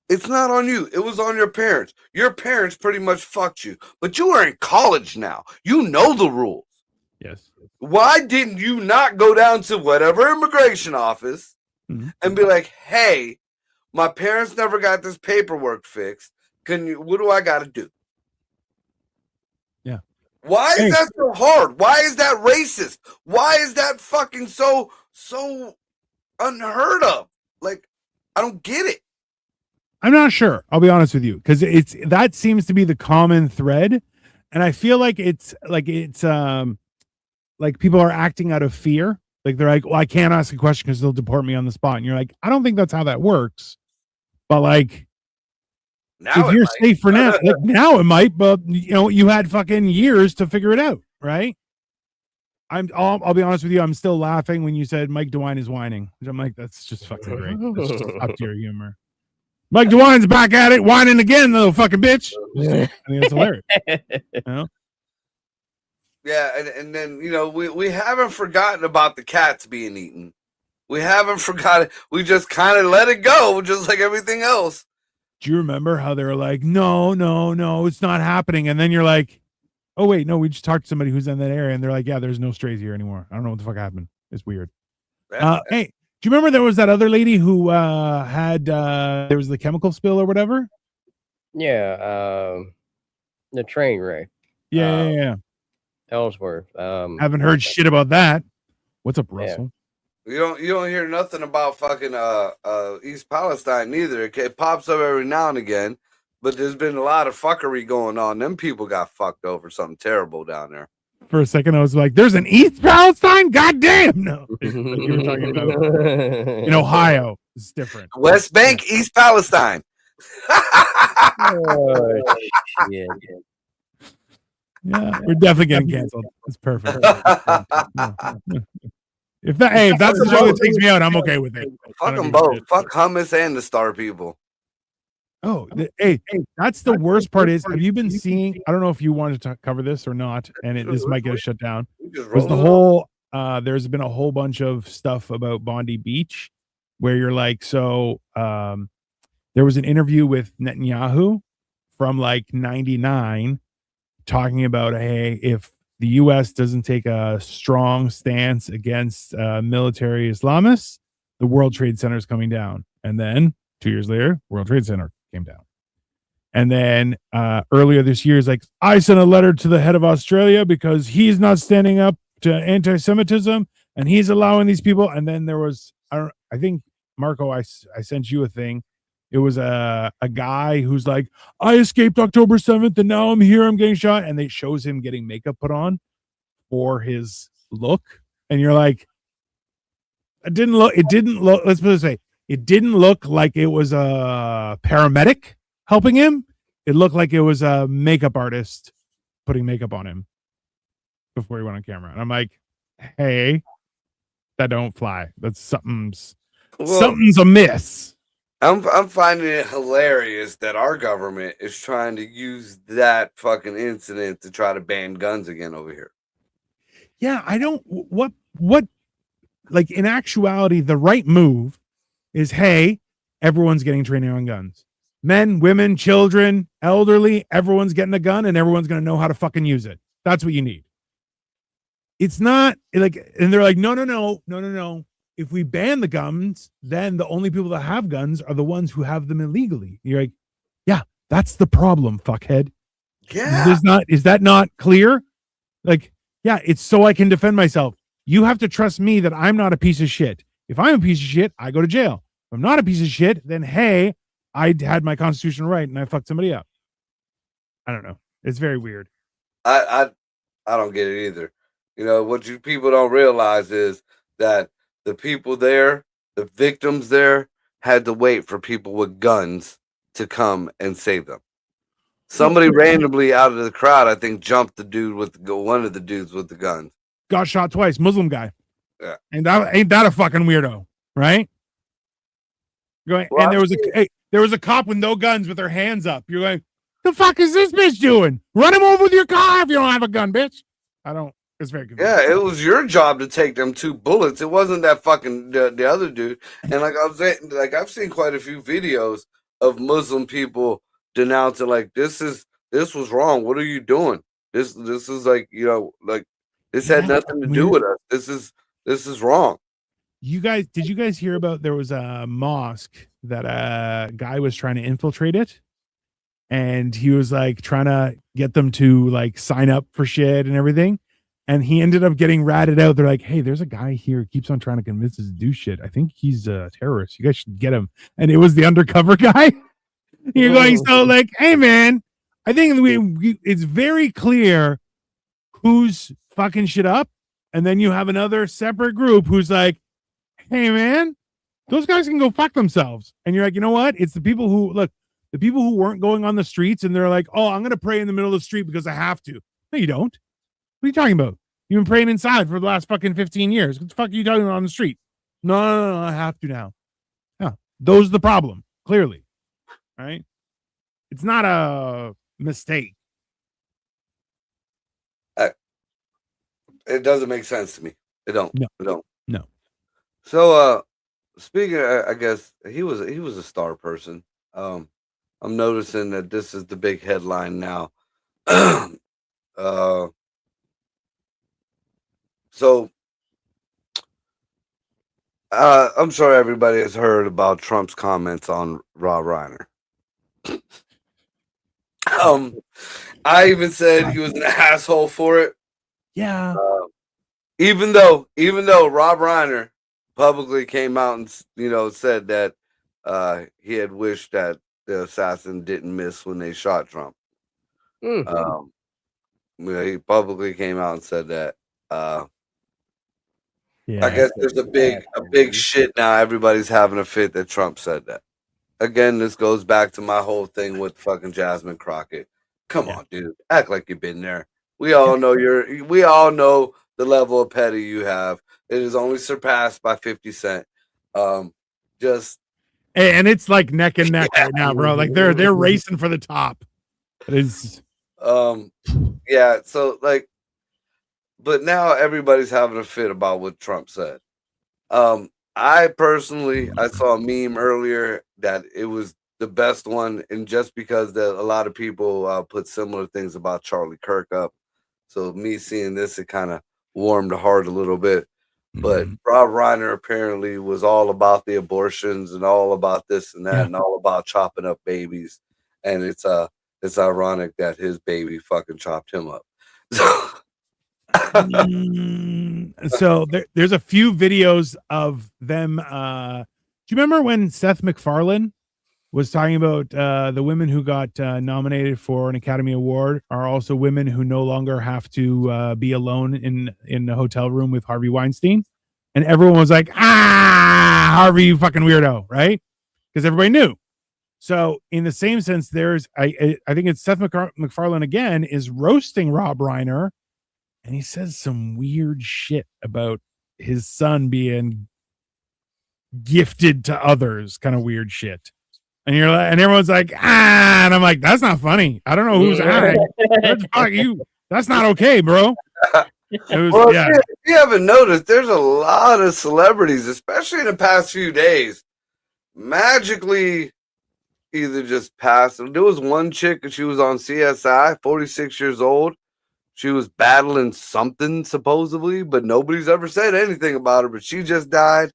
It's not on you. It was on your parents. Your parents pretty much fucked you. But you are in college now. You know the rules. Yes. Why didn't you not go down to whatever immigration office and be like, hey, my parents never got this paperwork fixed. What do I got to do? Yeah. Why is that so hard? Why is that racist? Why is that fucking so unheard of? Like, I don't get it. I'm not sure. I'll be honest with you, because that seems to be the common thread, and I feel like it's like people are acting out of fear. Like they're like, well, I can't ask a question because they'll deport me on the spot. And you're like, I don't think that's how that works. But like, now if you're safe for now, like now it might, but you had fucking years to figure it out, right? I'll be honest with you. I'm still laughing when you said Mike DeWine is whining. I'm like, that's just fucking great. That's just top tier humor. Mike DeWine's back at it, whining again, little fucking bitch. I think it's hilarious. Yeah, and then we haven't forgotten about the cats being eaten. We haven't forgotten. We just kind of let it go, just like everything else. Do you remember how they were like, no, it's not happening, and then you're like, oh wait, no, we just talked to somebody who's in that area, and they're like, yeah, there's no strays here anymore. I don't know what the fuck happened. It's weird. Hey, do you remember there was that other lady who had there was the chemical spill or whatever? Yeah, the train wreck. Yeah. Ellsworth. Haven't heard shit about that. What's up, Russell? Yeah. You don't hear nothing about fucking East Palestine neither. It pops up every now and again, but there's been a lot of fuckery going on. Them people got fucked over something terrible down there. For a second, I was like, "There's an East Palestine? Goddamn!" No, like you were talking about in Ohio. It's different. West Bank, East Palestine. Oh, shit. Yeah, we're definitely getting canceled. It's perfect. If that's the show that takes me out, I'm okay with it. Fuck them both. Fuck hummus and the Star people. Oh, hey, that's the worst part is, have you been seeing, I don't know if you wanted to cover this or not, and this might get us shut down. Was the whole, there's been a whole bunch of stuff about Bondi Beach where you're like, so there was an interview with Netanyahu from like 99 talking about, hey, if the U.S. doesn't take a strong stance against military Islamists, the World Trade Center is coming down. And then 2 years later, World Trade Center came down. And then earlier this year, is like, I sent a letter to the head of Australia because he's not standing up to anti-Semitism and he's allowing these people. And then there was, I think, Marco, I sent you a thing. It was a guy who's like, I escaped October 7th and now I'm here, I'm getting shot. And they shows him getting makeup put on for his look. And you're like, it didn't look, let's put it this way. It didn't look like it was a paramedic helping him. it looked like it was a makeup artist putting makeup on him before he went on camera. And I'm like, hey, that don't fly. That's something's amiss. I'm finding it hilarious that our government is trying to use that fucking incident to try to ban guns again over here. Yeah, I don't what like in actuality, the right move is, hey, everyone's getting training on guns. Men, women, children, elderly, everyone's getting a gun and everyone's going to know how to fucking use it. That's what you need. It's not like, and they're like, no. If we ban the guns, then the only people that have guns are the ones who have them illegally. You're like, yeah, that's the problem, fuckhead. Yeah. Is that not clear? Like, yeah, it's so I can defend myself. You have to trust me that I'm not a piece of shit. If I'm a piece of shit, I go to jail. If I'm not a piece of shit, then hey, I had my constitutional right and I fucked somebody up. I don't know. It's very weird. I don't get it either. You know, what you people don't realize is that the people there, the victims there, had to wait for people with guns to come and save them. Somebody randomly out of the crowd, I think, jumped the dude with one of the dudes with the guns. Got shot twice, Muslim guy. Yeah. And ain't that a fucking weirdo, right? Going, Well, and there was a cop with no guns with their hands up. You're like, the fuck is this bitch doing? Run him over with your car if you don't have a gun, bitch. It's very confusing. Yeah, it was your job to take them 2 bullets. It wasn't that fucking the other dude. And like I was saying, like I've seen quite a few videos of Muslim people denouncing like this was wrong. What are you doing? This is like, you know, like this had nothing to do with us. This is wrong. Did you guys hear about there was a mosque that a guy was trying to infiltrate it? And he was like trying to get them to like sign up for shit and everything. And he ended up getting ratted out. They're like, hey, there's a guy here who keeps on trying to convince us to do shit. I think he's a terrorist. You guys should get him. And it was the undercover guy. You're going, so like, hey, man, I think it's very clear who's fucking shit up. And then you have another separate group who's like, hey, man, those guys can go fuck themselves. And you're like, you know what? It's the people who weren't going on the streets and they're like, oh, I'm going to pray in the middle of the street because I have to. No, you don't. What are you talking about? You've been praying inside for the last fucking 15 years. What the fuck are you talking about on the street? No, I have to now. Yeah, those are the problem, clearly. Right? It's not a mistake. It doesn't make sense to me. It don't. No. It don't. No. So speaking of, I guess he was a star person. I'm noticing that this is the big headline now. So I'm sure everybody has heard about Trump's comments on Rob Reiner. I even said he was an asshole for it. Yeah. Even though Rob Reiner publicly came out and said that he had wished that the assassin didn't miss when they shot Trump. He publicly came out and said that. Yeah. I guess there's a big shit now. Everybody's having a fit that Trump said that. Again, this goes back to my whole thing with fucking Jasmine Crockett. Come on, dude. Act like you've been there. We all know we all know the level of petty you have. It is only surpassed by 50 Cent. And it's like neck and neck right now, bro. Like they're racing for the top. It is so like, but now everybody's having a fit about what Trump said. I personally, I saw a meme earlier that it was the best one, and just because that a lot of people put similar things about Charlie Kirk up, so me seeing this, it kind of warmed the heart a little bit. But Rob Reiner apparently was all about the abortions and all about this and that and all about chopping up babies, and it's ironic that his baby fucking chopped him up. So there's a few videos of them. Do you remember when Seth MacFarlane was talking about the women who got nominated for an Academy Award are also women who no longer have to be alone in a hotel room with Harvey Weinstein? And everyone was like, Harvey, you fucking weirdo, right? Because everybody knew. So in the same sense, there's I think it's Seth MacFarlane again is roasting Rob Reiner, and he says some weird shit about his son being gifted to others, kind of weird shit. And you're like, and everyone's like, and I'm like, that's not funny. I don't know who's fuck you. That's not okay, bro. Well, if you haven't noticed, there's a lot of celebrities, especially in the past few days, magically either just passed. There was one chick, she was on CSI, 46 years old. She was battling something supposedly, but nobody's ever said anything about her. But she just died.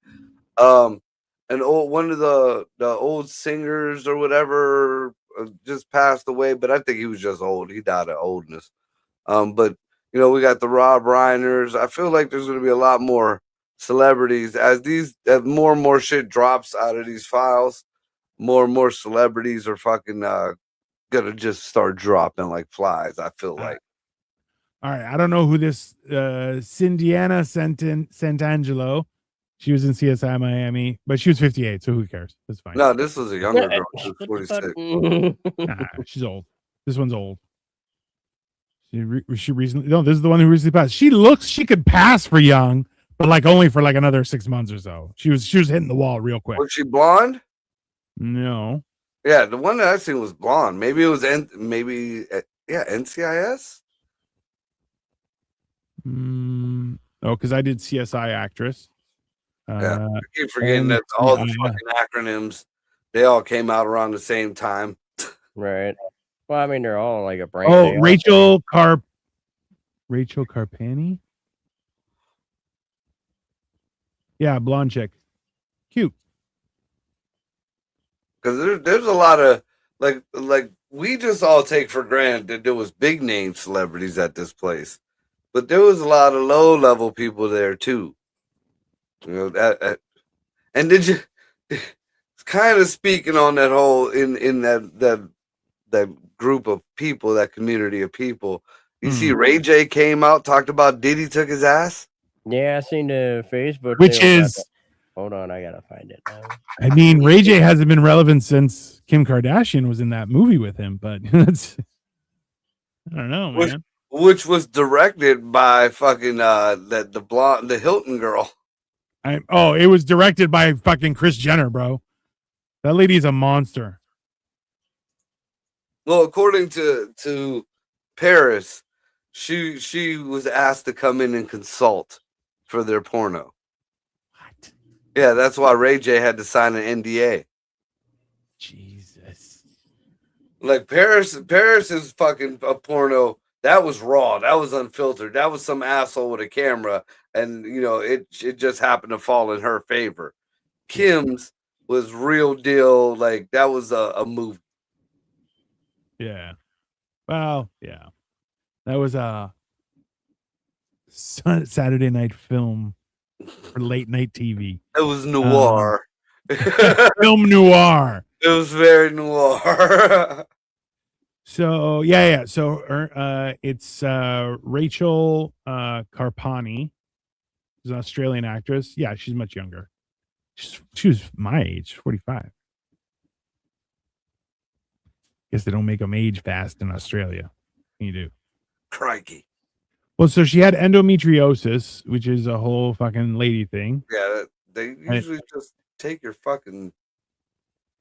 One of the old singers or whatever just passed away, but I think he was just old. He died of oldness. But we got the Rob Reiners. I feel like there's going to be a lot more celebrities as more and more shit drops out of these files. More and more celebrities are fucking gonna just start dropping like flies. I feel like. All right, I don't know who this Cindiana Santangelo. She was in CSI Miami, but she was 58, so who cares? That's fine. No, this was a younger girl. She was 46. Nah, she's old. This one's old. She recently. No, this is the one who recently passed. She could pass for young, but like only for like another 6 months or so. She was hitting the wall real quick. Was she blonde? No. Yeah, the one that I seen was blonde. Maybe it was NCIS. Because I did CSI actress. I keep forgetting that all the fucking acronyms, they all came out around the same time. Right. Well, I mean, they're all like a brain. Oh, Rachel Carpani. Yeah, blonde chick. Cute. Because there's a lot of like we just all take for granted that there was big name celebrities at this place, but there was a lot of low level people there too. That and did you kind of speaking on that whole in that group of people, that community of people? You see, Ray J came out, talked about Diddy took his ass. Yeah, I seen the Facebook, which is. Hold on, I gotta find it now. I mean, Ray J hasn't been relevant since Kim Kardashian was in that movie with him, but that's I don't know, man. Which was directed by fucking the blonde, the Hilton girl. It was directed by fucking Kris Jenner, bro. That lady's a monster. Well, according to Paris, she was asked to come in and consult for their porno. What? Yeah, that's why Ray J had to sign an NDA. Jesus. Like Paris's fucking porno, that was raw, that was unfiltered, that was some asshole with a camera, and it just happened to fall in her favor. Kim's was real deal, like that was a movie. Yeah. Well, yeah. That was a Saturday night film for late night TV. It was noir. Film noir. It was very noir. So yeah. So it's Rachel Carpani. She's an Australian actress. Yeah, she's much younger. She was my age, 45. Guess they don't make them age fast in Australia. You do. Crikey. Well, so she had endometriosis, which is a whole fucking lady thing. Yeah, they usually just take your fucking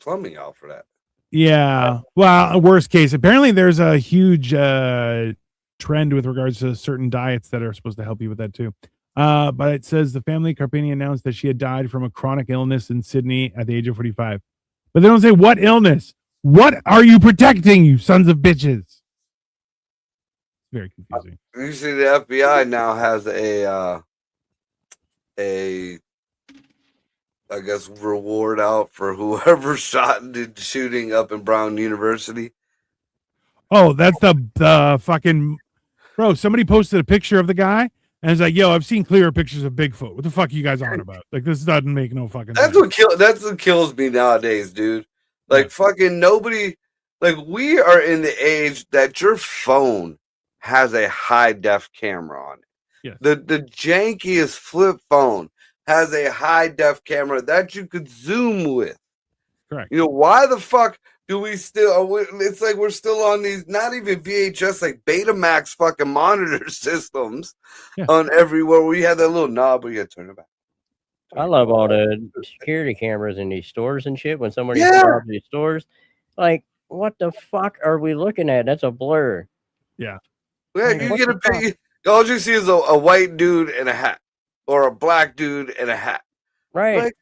plumbing out for that. Yeah. Well, worst case. Apparently there's a huge trend with regards to certain diets that are supposed to help you with that too. But it says the family Carpini announced that she had died from a chronic illness in Sydney at the age of 45. But they don't say what illness. What are you protecting, you sons of bitches? Very confusing. You see, the FBI now has a I guess reward out for whoever shot and did shooting up in Brown University. Oh, that's the fucking bro. Somebody posted a picture of the guy and it's like, yo, I've seen clearer pictures of Bigfoot. What the fuck are you guys on about? Like, this doesn't make no fucking sense. That's what kills me nowadays, dude. Like, fucking nobody, like, we are in the age that your phone has a high def camera on it. Yes. The jankiest flip phone has a high def camera that you could zoom with. Correct. Why the fuck do we still? It's like we're still on these, not even VHS, like Betamax fucking monitor systems on everywhere. We had that little knob where you had to turn it back. I love all the security cameras in these stores and shit. When somebody robs these stores, like, what the fuck are we looking at? That's a blur. Yeah. Yeah, you get a big. All you see is a white dude in a hat, or a black dude in a hat. Right.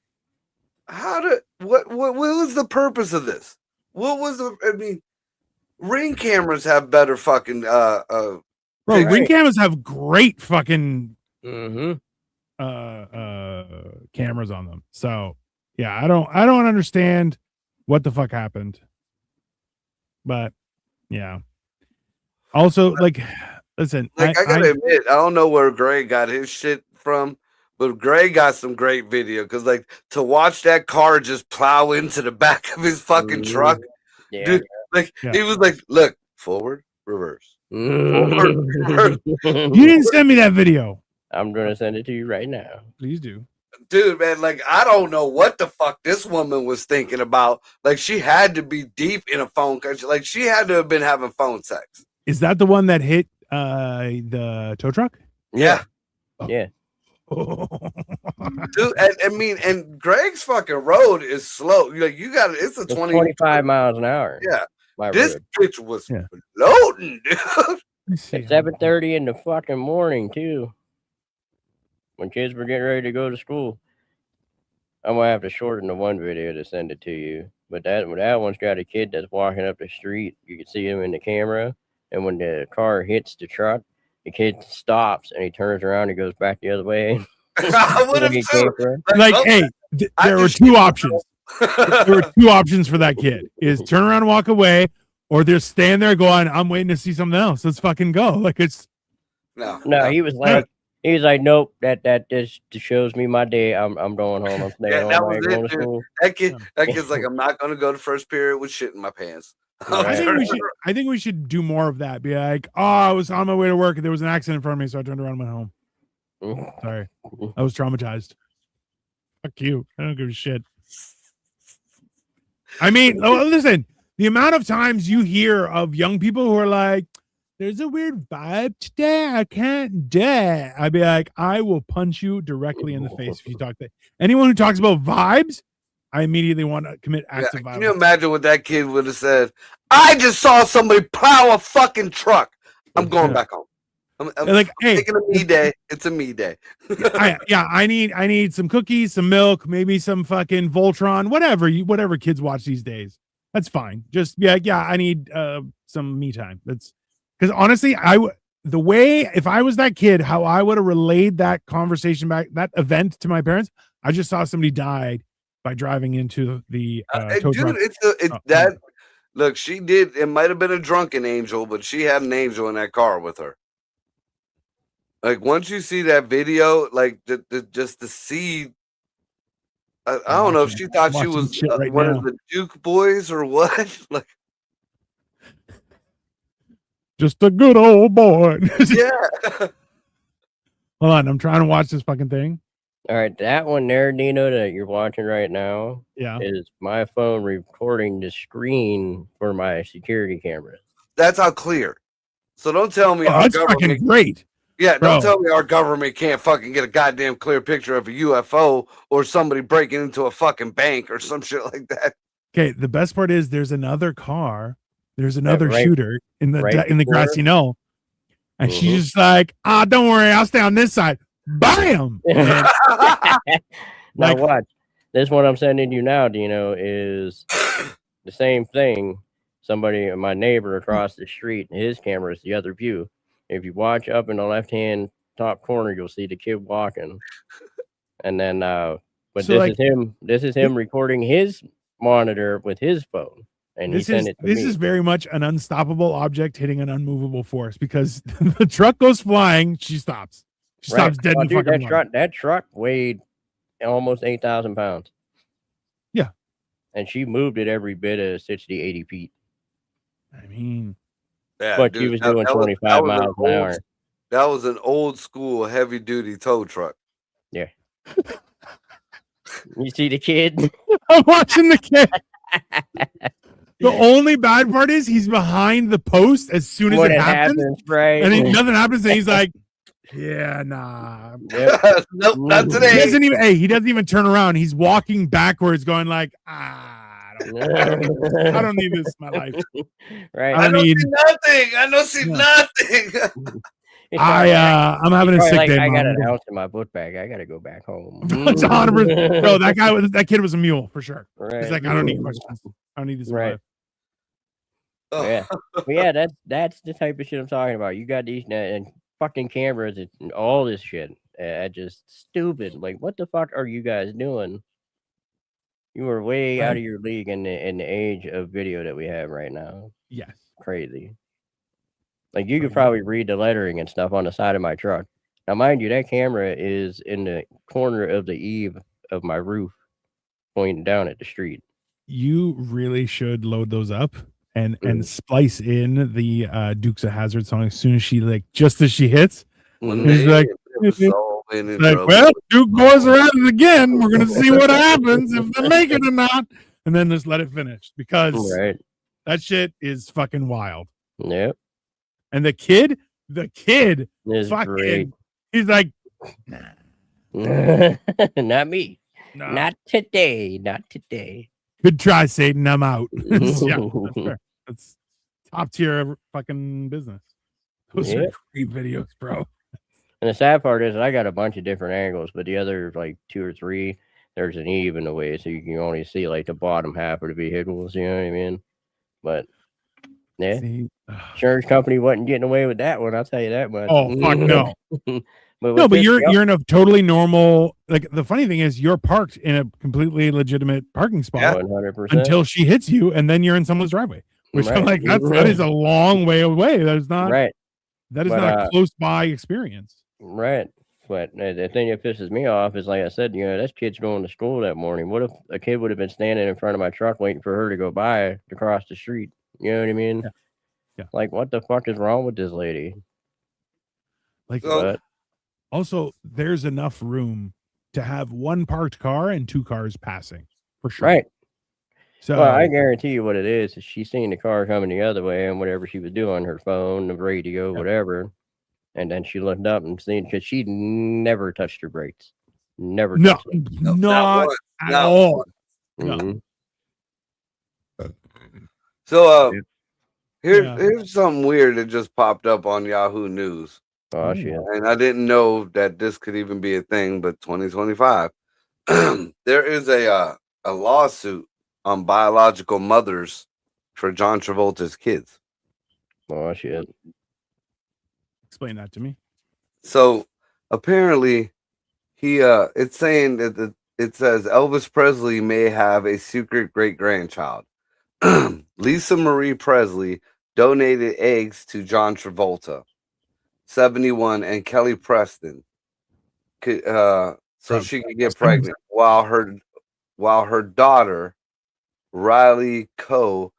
Like, what was the purpose of this? What was Ring cameras have better fucking bro, Ring cameras have great fucking cameras on them. So yeah, I don't understand what the fuck happened. But yeah. Also, like, listen, like I gotta admit, I don't know where Gray got his shit from, but Gray got some great video, because like to watch that car just plow into the back of his fucking truck, dude. Like he was like, look, forward, reverse. Forward, reverse. You didn't send me that video. I'm gonna send it to you right now. Please do. Dude, man, like I don't know what the fuck this woman was thinking about. Like she had to be deep in a phone country. Like she had to have been having phone sex. Is that the one that hit the tow truck? Yeah. Yeah. Dude, and Greg's fucking road is slow. Like you got it's a 25 miles an hour. Yeah. This road. bitch was floating, dude. At 7:30 in the fucking morning too. When kids were getting ready to go to school. I'm gonna have to shorten the one video to send it to you. But that one's got a kid that's walking up the street. You can see him in the camera. And when the car hits the truck, the kid stops and he turns around and goes back the other way. I would have too. Like, hey, there were two options. There were two options for that kid: is turn around and walk away, or they're staying there going, "I'm waiting to see something else. Let's fucking go." Like it's no. He was like, nope. That just shows me my day. I'm going home. I'm staying home. I ain't going to school. That kid's like, I'm not going to go to first period with shit in my pants. I think we should do more of that. Be like, oh, I was on my way to work and there was an accident in front of me, so I turned around and went home. Sorry, I was traumatized. Fuck you. I don't give a shit. I mean, listen, the amount of times you hear of young people who are like, there's a weird vibe today, I can't dare. I'd be like, I will punch you directly in the face if you talk to anyone who talks about vibes. I immediately want to commit acts of violence. Can you imagine what that kid would have said? I just saw somebody plow a fucking truck. I'm going back home. I'm like, hey, taking a me day. It's a me day. I need some cookies, some milk, maybe some fucking Voltron, whatever kids watch these days. That's fine. Just I need some me time. That's because honestly, if I was that kid, how I would have relayed that conversation back, that event to my parents. I just saw somebody died by driving into the tow truck. Look, she did. It might have been a drunken angel, but she had an angel in that car with her. Like once you see that video, like just to see, I don't know if she thought she was one of the Duke boys or what. Like, just a good old boy. Yeah. Hold on, I'm trying to watch this fucking thing. All right, that one there, Dino, that you're watching right now, is my phone recording the screen for my security cameras. That's how clear. So don't tell me that's fucking great. Yeah, don't tell me our government can't fucking get a goddamn clear picture of a UFO or somebody breaking into a fucking bank or some shit like that. Okay, the best part is there's another car, there's another shooter in the grassy knoll, and she's just like, don't worry, I'll stay on this side. Bam! Now watch. This one I'm sending you now, Dino, is the same thing. Somebody, my neighbor across the street, his camera is the other view. If you watch up in the left-hand top corner, you'll see the kid walking. And then, but this is him recording his monitor with his phone. And this is very much an unstoppable object hitting an unmovable force, because the truck goes flying, she stops. She stops dead in fucking that truck weighed almost 8,000 pounds. Yeah. And she moved it every bit of 60, 80 feet. I mean, but she was doing 25 miles an hour. That was an old school heavy duty tow truck. Yeah. You see the kid? I'm watching the kid. The only bad part is he's behind the post as soon as When it happens, right? and nothing happens, and he's like, "Yeah, nah." Yep. Nope, not He today. doesn't even. Hey, he doesn't even turn around. He's walking backwards, going like, I don't need this in my life. Right. I don't need see nothing. I don't see Yeah. nothing. I'm having a Probably sick like, day, I got Mom. an ounce in my book bag. I gotta go back home. It's 100%. Bro, that kid was a mule for sure. Right. He's like, I don't need questions. I don't need this in my Right. life. Yeah. But yeah, that's the type of shit I'm talking about. You got these and fucking cameras and all this shit. Just stupid. Like, what the fuck are you guys doing? You are way out of your league in the age of video that we have right now. Yes. Crazy. Like, you could probably read the lettering and stuff on the side of my truck. Now, mind you, that camera is in the corner of the eave of my roof, pointing down at the street. You really should load those up and splice in the Dukes of Hazzard song as soon as just as she hits. He's like, well, Duke boys are at it again. We're gonna see what happens if they make it or not, and then just let it finish because that shit is fucking wild. Yep. And the kid is fucking great. He's like, not me. No. Not today. Not today. Good try, Satan. I'm out. Yeah, that's fair. That's top tier fucking business. Those are great videos, bro. And the sad part is I got a bunch of different angles, but the other like 2 or 3, there's an eve in the way, so you can only see like the bottom half of the vehicles, you know what I mean? But yeah, insurance company wasn't getting away with that one, I'll tell you that much. Oh fuck no. But you're in a totally normal. Like the funny thing is, you're parked in a completely legitimate parking spot 100%. until she hits you, and then you're in someone's driveway. Which I'm like, that is a long way away. That is not right. That is not a close by experience. Right. But the thing that pisses me off is, like I said, that kid's going to school that morning. What if a kid would have been standing in front of my truck waiting for her to go by to cross the street? You know what I mean? Yeah. Like, what the fuck is wrong with this lady? Like, also, there's enough room to have one parked car and 2 cars passing for sure. Right. So I guarantee you what it is she's seeing the car coming the other way and whatever she was doing, her phone, the radio, whatever. And then she looked up and seen, because she never touched her brakes. Never. Not once, at not all. Mm-hmm. So here's something weird that just popped up on Yahoo News. Oh shit. And I didn't know that this could even be a thing, but 2025. There is a lawsuit on biological mothers for John Travolta's kids. Oh shit. Explain that to me. So apparently it's saying that it says Elvis Presley may have a secret great grandchild. Lisa Marie Presley donated eggs to John Travolta, 71, and Kelly Preston, so she could get pregnant, while her daughter Riley Coe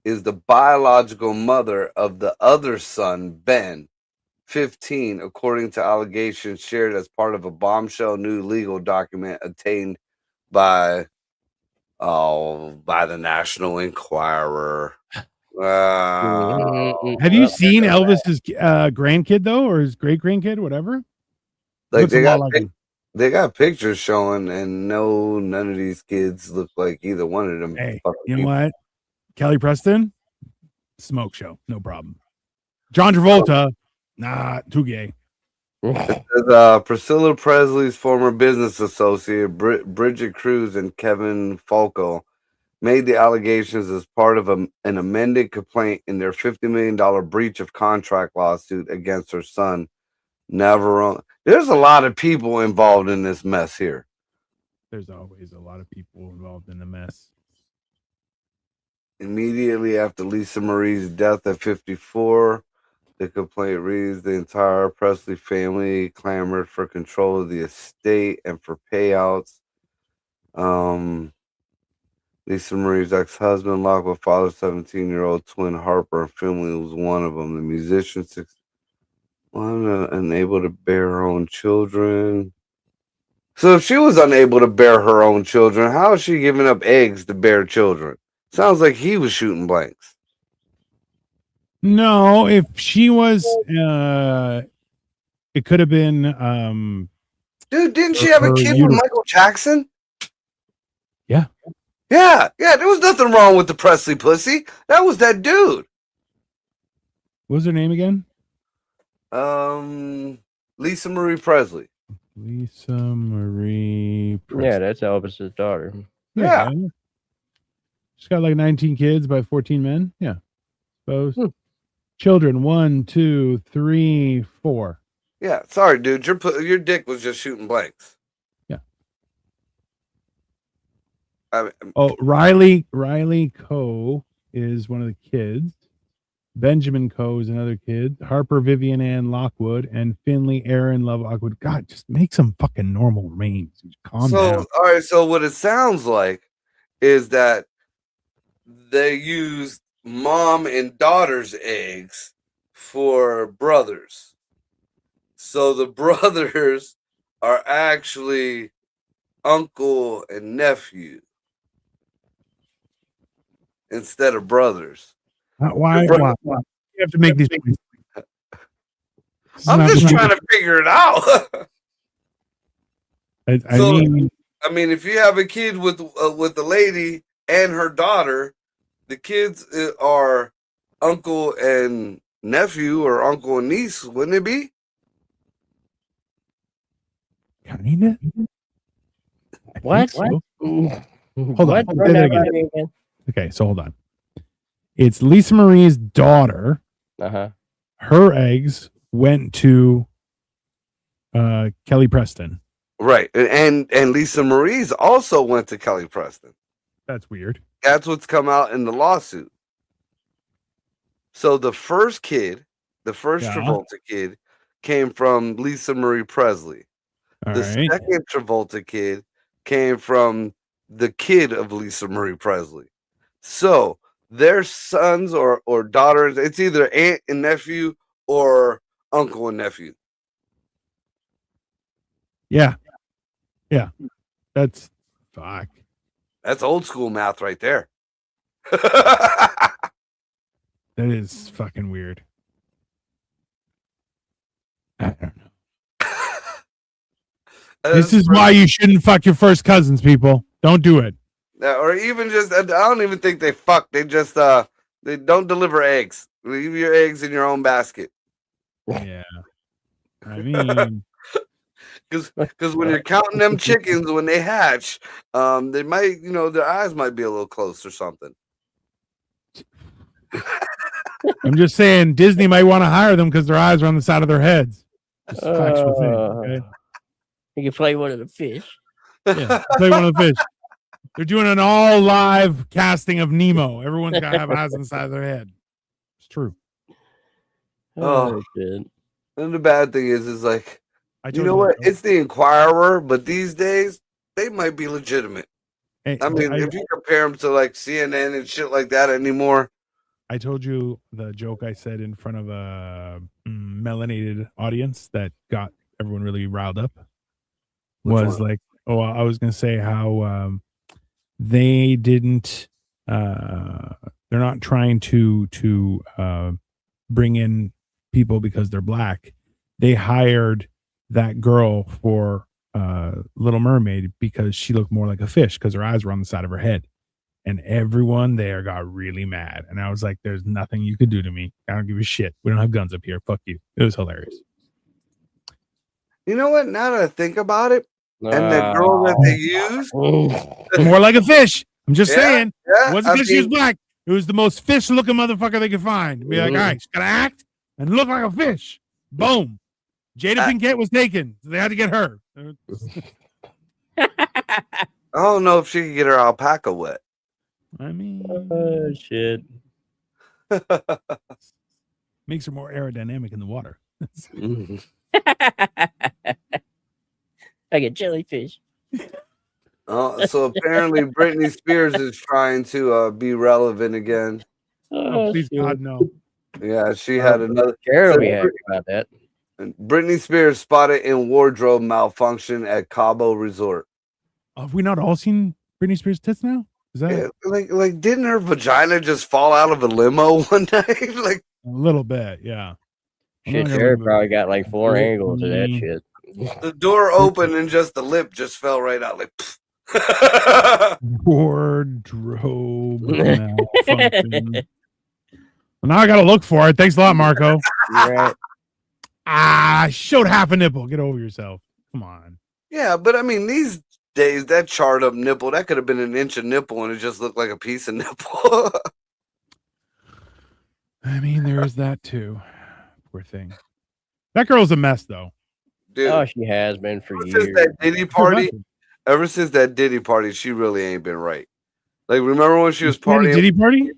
is the biological mother of the other son, Ben, 15, according to allegations shared as part of a bombshell new legal document obtained by the National Enquirer. Have you seen Elvis's grandkid though, or his great grandkid, whatever? Like they got pictures showing, and none of these kids look like either one of them. Hey, you know what? Kelly Preston, smoke show, no problem. John Travolta, nah, too gay. Priscilla Presley's former business associate, Bridget Cruz, and Kevin Falco made the allegations as part of an amended complaint in their $50 million breach of contract lawsuit against her son, Navarone. There's a lot of people involved in this mess here. There's always a lot of people involved in the mess. Immediately after Lisa Marie's death at 54, the complaint reads, the entire Presley family clamored for control of the estate and for payouts. Lisa Marie's ex-husband, Lockwood father, 17-year-old twin Harper, and family was one of them. The musician, unable to bear her own children. So if she was unable to bear her own children, how is she giving up eggs to bear children? Sounds like he was shooting blanks. No, if she was, it could have been. Dude, didn't she have a kid with Michael Jackson? Yeah. Yeah. There was nothing wrong with the Presley pussy. That was that dude. What was her name again? Lisa Marie Presley. Lisa Marie Presley. Yeah, that's Elvis's daughter. Yeah. She's got like 19 kids by 14 men. Yeah. Suppose. Children 1, 2, 3, 4. Yeah. Sorry, dude. Your dick was just shooting blanks. Yeah. I mean, Riley Coe is one of the kids. Benjamin Coe is another kid. Harper Vivian Ann Lockwood and Finley Aaron Love Lockwood. God, just make some fucking normal names. Calm down. All right. So what it sounds like is that they used mom and daughter's eggs for brothers. So the brothers are actually uncle and nephew instead of brothers. Why? You have to make these. I'm just trying to figure it out. I mean, if you have a kid with the lady and her daughter, the kids are uncle and nephew or uncle and niece, wouldn't it be? Kinda. What? So. Hold on. Okay, so hold on. It's Lisa Marie's daughter. Her eggs went to Kelly Preston. Right. And Lisa Marie's also went to Kelly Preston. That's weird. That's what's come out in the lawsuit. So the first Travolta kid came from Lisa Marie Presley. Second Travolta kid came from the kid of Lisa Marie Presley. So their sons or daughters, it's either aunt and nephew or uncle and nephew. Yeah. That's fuck. That's old school math right there. That is fucking weird. I don't know. This is why you shouldn't fuck your first cousins, people. Don't do it. Or even just, I don't even think they fuck. They just, they don't deliver eggs. Leave your eggs in your own basket. Yeah. I mean, because when you're counting them chickens when they hatch, they might, their eyes might be a little close or something. I'm just saying Disney might want to hire them because their eyes are on the side of their heads. Just a factual thing. Okay? You can play one of the fish. Yeah, play one of the fish. They're doing an all live casting of Nemo. Everyone's got to have eyes on the side of their head. It's true. Oh, shit. And the bad thing is like, you know you what? It's the Inquirer, but these days they might be legitimate. Hey, I mean, if you compare them to like CNN and shit like that anymore. I told you the joke I said in front of a melanated audience that got everyone really riled up. Was like, I was going to say how they didn't, they're not trying to bring in people because they're black. They hired that girl for Little Mermaid because she looked more like a fish because her eyes were on the side of her head. And everyone there got really mad. And I was like, there's nothing you could do to me. I don't give a shit. We don't have guns up here. Fuck you. It was hilarious. You know what? Now that I think about it, and the girl that they used, more like a fish. I'm just saying. Yeah, it wasn't because she was black. It was the most fish looking motherfucker they could find. Be like, all right, she's got to act and look like a fish. Boom. Jada Pinkett was taken. So they had to get her. I don't know if she could get her alpaca wet. I mean, shit. Makes her more aerodynamic in the water. Like a jellyfish. So apparently Britney Spears is trying to be relevant again. Oh, please God, no. Yeah, she had another. Carol will be happy about that. Britney Spears spotted in wardrobe malfunction at Cabo Resort. Have we not all seen Britney Spears' tits now? Is that like didn't her vagina just fall out of a limo one night? Like a little bit? Yeah. Shit, not Jared gonna- probably got like 4 Britney. angles of that shit. the door opened and just the lip just fell right out. Like, Wardrobe malfunction. Well, now I gotta look for it. Thanks a lot, Marco. Right. I showed half a nipple. Get over yourself. Come on. yeah, but I mean these days that charred up nipple that could have been an inch of nipple and it just looked like a piece of nipple. I mean, there is that too. Poor thing. That girl's a mess, though. Dude, Oh, she has been for ever since years. that Diddy party, she really ain't been right. Like, remember when she was partying? Diddy party?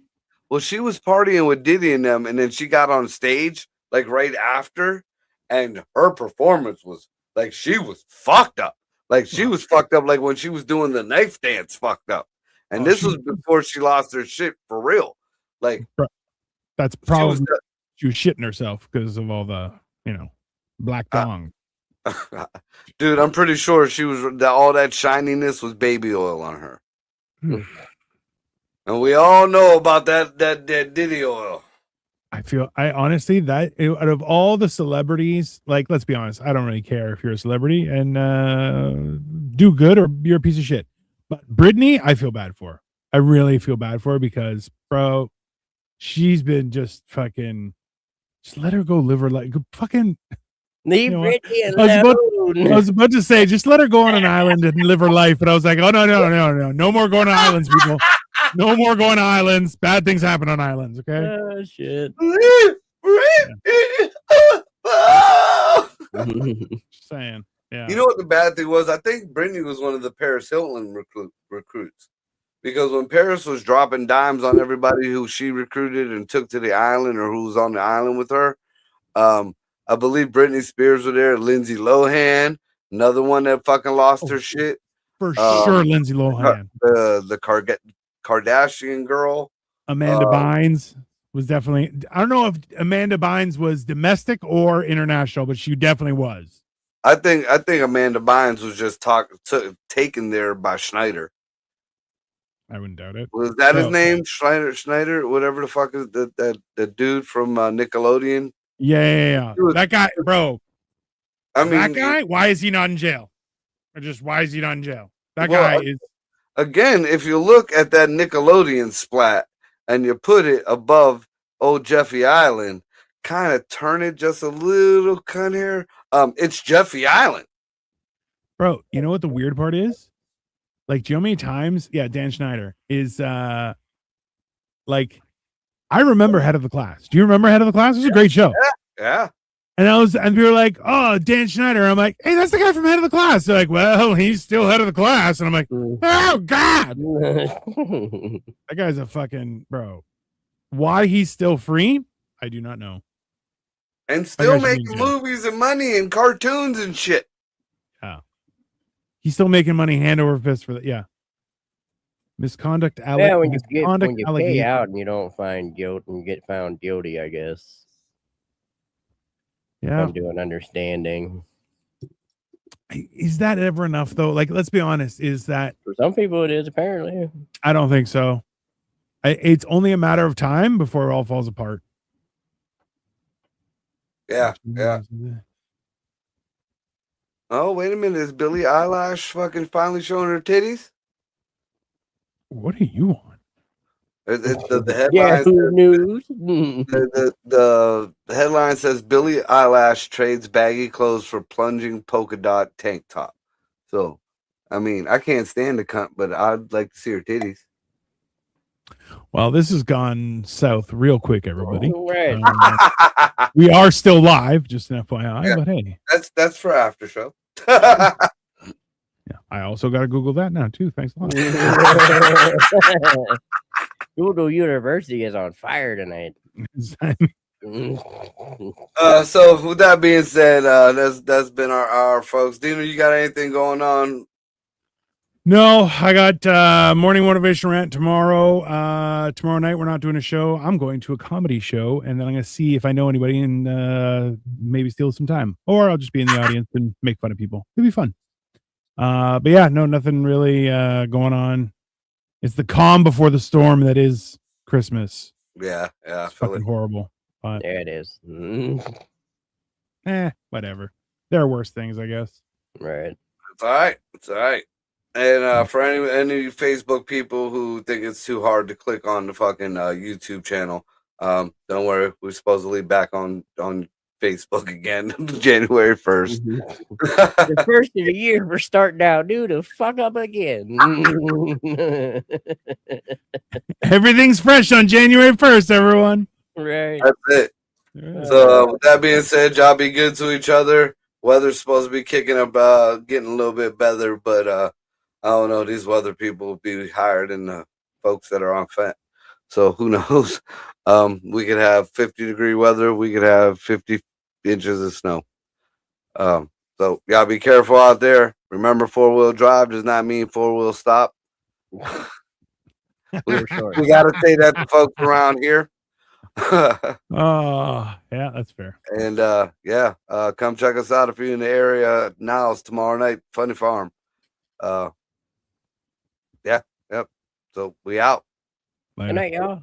Well, she was partying with Diddy and them, and then she got on stage like right after, and her performance was like she was fucked up. Like she was fucked up, like when she was doing the knife dance, fucked up. And this was before she lost her shit for real. Like that's probably she was shitting herself because of all the black dong. Dude, I'm pretty sure she was all that shininess was baby oil on her. And we all know about that Diddy oil. I honestly, that out of all the celebrities, like, let's be honest, I don't really care if you're a celebrity and do good or you're a piece of shit. But Britney, I feel bad for. I really feel bad for her because, bro, she's been just fucking. Just let her go live her life. Fucking. Leave Britney alone. I was about to say, just let her go on an island and live her life. But I was like, oh, no more going to islands, people. No more going to islands. Bad things happen on islands, okay? Oh, shit. Just saying. Yeah. You know what the bad thing was? I think Britney was one of the Paris Hilton recruits. Because when Paris was dropping dimes on everybody who she recruited and took to the island or who was on the island with her, I believe Britney Spears was there, Lindsay Lohan, another one that fucking lost her shit. For sure, Lindsay Lohan. The Kardashian girl. Amanda Bynes was definitely. I don't know if Amanda Bynes was domestic or international, but she definitely was. I think Amanda Bynes was just taken there by Schneider. I wouldn't doubt it. Was that his name? Schneider, whatever the fuck is the dude from Nickelodeon? Yeah. That guy, bro. I mean, that guy. Why is he not in jail? Or just why is he not in jail? That guy is. Again, if you look at that Nickelodeon splat and you put it above old Jeffy Island, kind of turn it just a little kind here. It's Jeffy Island. Bro, you know what the weird part is? Like, do you know how many times? Yeah, Dan Schneider is like, I remember Head of the Class. Do you remember Head of the Class? It was a great show. Yeah. And we were like, oh, Dan Schneider. I'm like, hey, that's the guy from Head of the Class. They're like, well, he's still Head of the Class. And I'm like, oh, God. That guy's a fucking bro. Why he's still free? I do not know. And still making movies and money and cartoons and shit. Yeah. He's still making money hand over fist for that. Yeah. Misconduct. Yeah, when you pay out and you don't find guilt and you get found guilty, I guess. Yeah. Come to an understanding. Is that ever enough though? Like, let's be honest. Is that for some people it is apparently? I don't think so. It's only a matter of time before it all falls apart. Yeah. Oh, wait a minute. Is Billie Eilish fucking finally showing her titties? What are you on? The headline news. The headline says Billie Eilish trades baggy clothes for plunging polka dot tank top. So, I mean, I can't stand the cunt, but I'd like to see her titties. Well, this has gone south real quick, everybody. Right. We are still live, just an FYI. Yeah, but hey, that's for after show. Yeah, I also got to Google that now too. Thanks a lot. Google University is on fire tonight. So with that being said, that's been our folks. Dino, you got anything going on? No, I got morning motivation rant tomorrow. Tomorrow night we're not doing a show. I'm going to a comedy show, and then I'm going to see if I know anybody and maybe steal some time, or I'll just be in the audience and make fun of people. It'll be fun. But yeah, no, nothing really going on. It's the calm before the storm that is Christmas. Yeah, It's fucking horrible. But There it is. whatever. There are worse things, I guess. Right. It's all right. It's all right. And for any Facebook people who think it's too hard to click on the fucking YouTube channel, don't worry. We're supposedly back on Facebook again, January 1st. The first of the year, we're starting out new to fuck up again. Everything's fresh on January 1st, everyone. Right. That's it. Yeah. So with that being said, y'all be good to each other. Weather's supposed to be kicking up, getting a little bit better, but I don't know. These weather people will be higher than the folks that are on FENT. So who knows? We could have 50-degree weather. We could have 50 inches of snow. So y'all be careful out there. Remember, 4-wheel drive does not mean 4-wheel stop. we got to say that to folks around here. Oh, yeah, that's fair. And come check us out if you're in the area. Now it's tomorrow night, Funny Farm. Yep. So we out. Good night, y'all.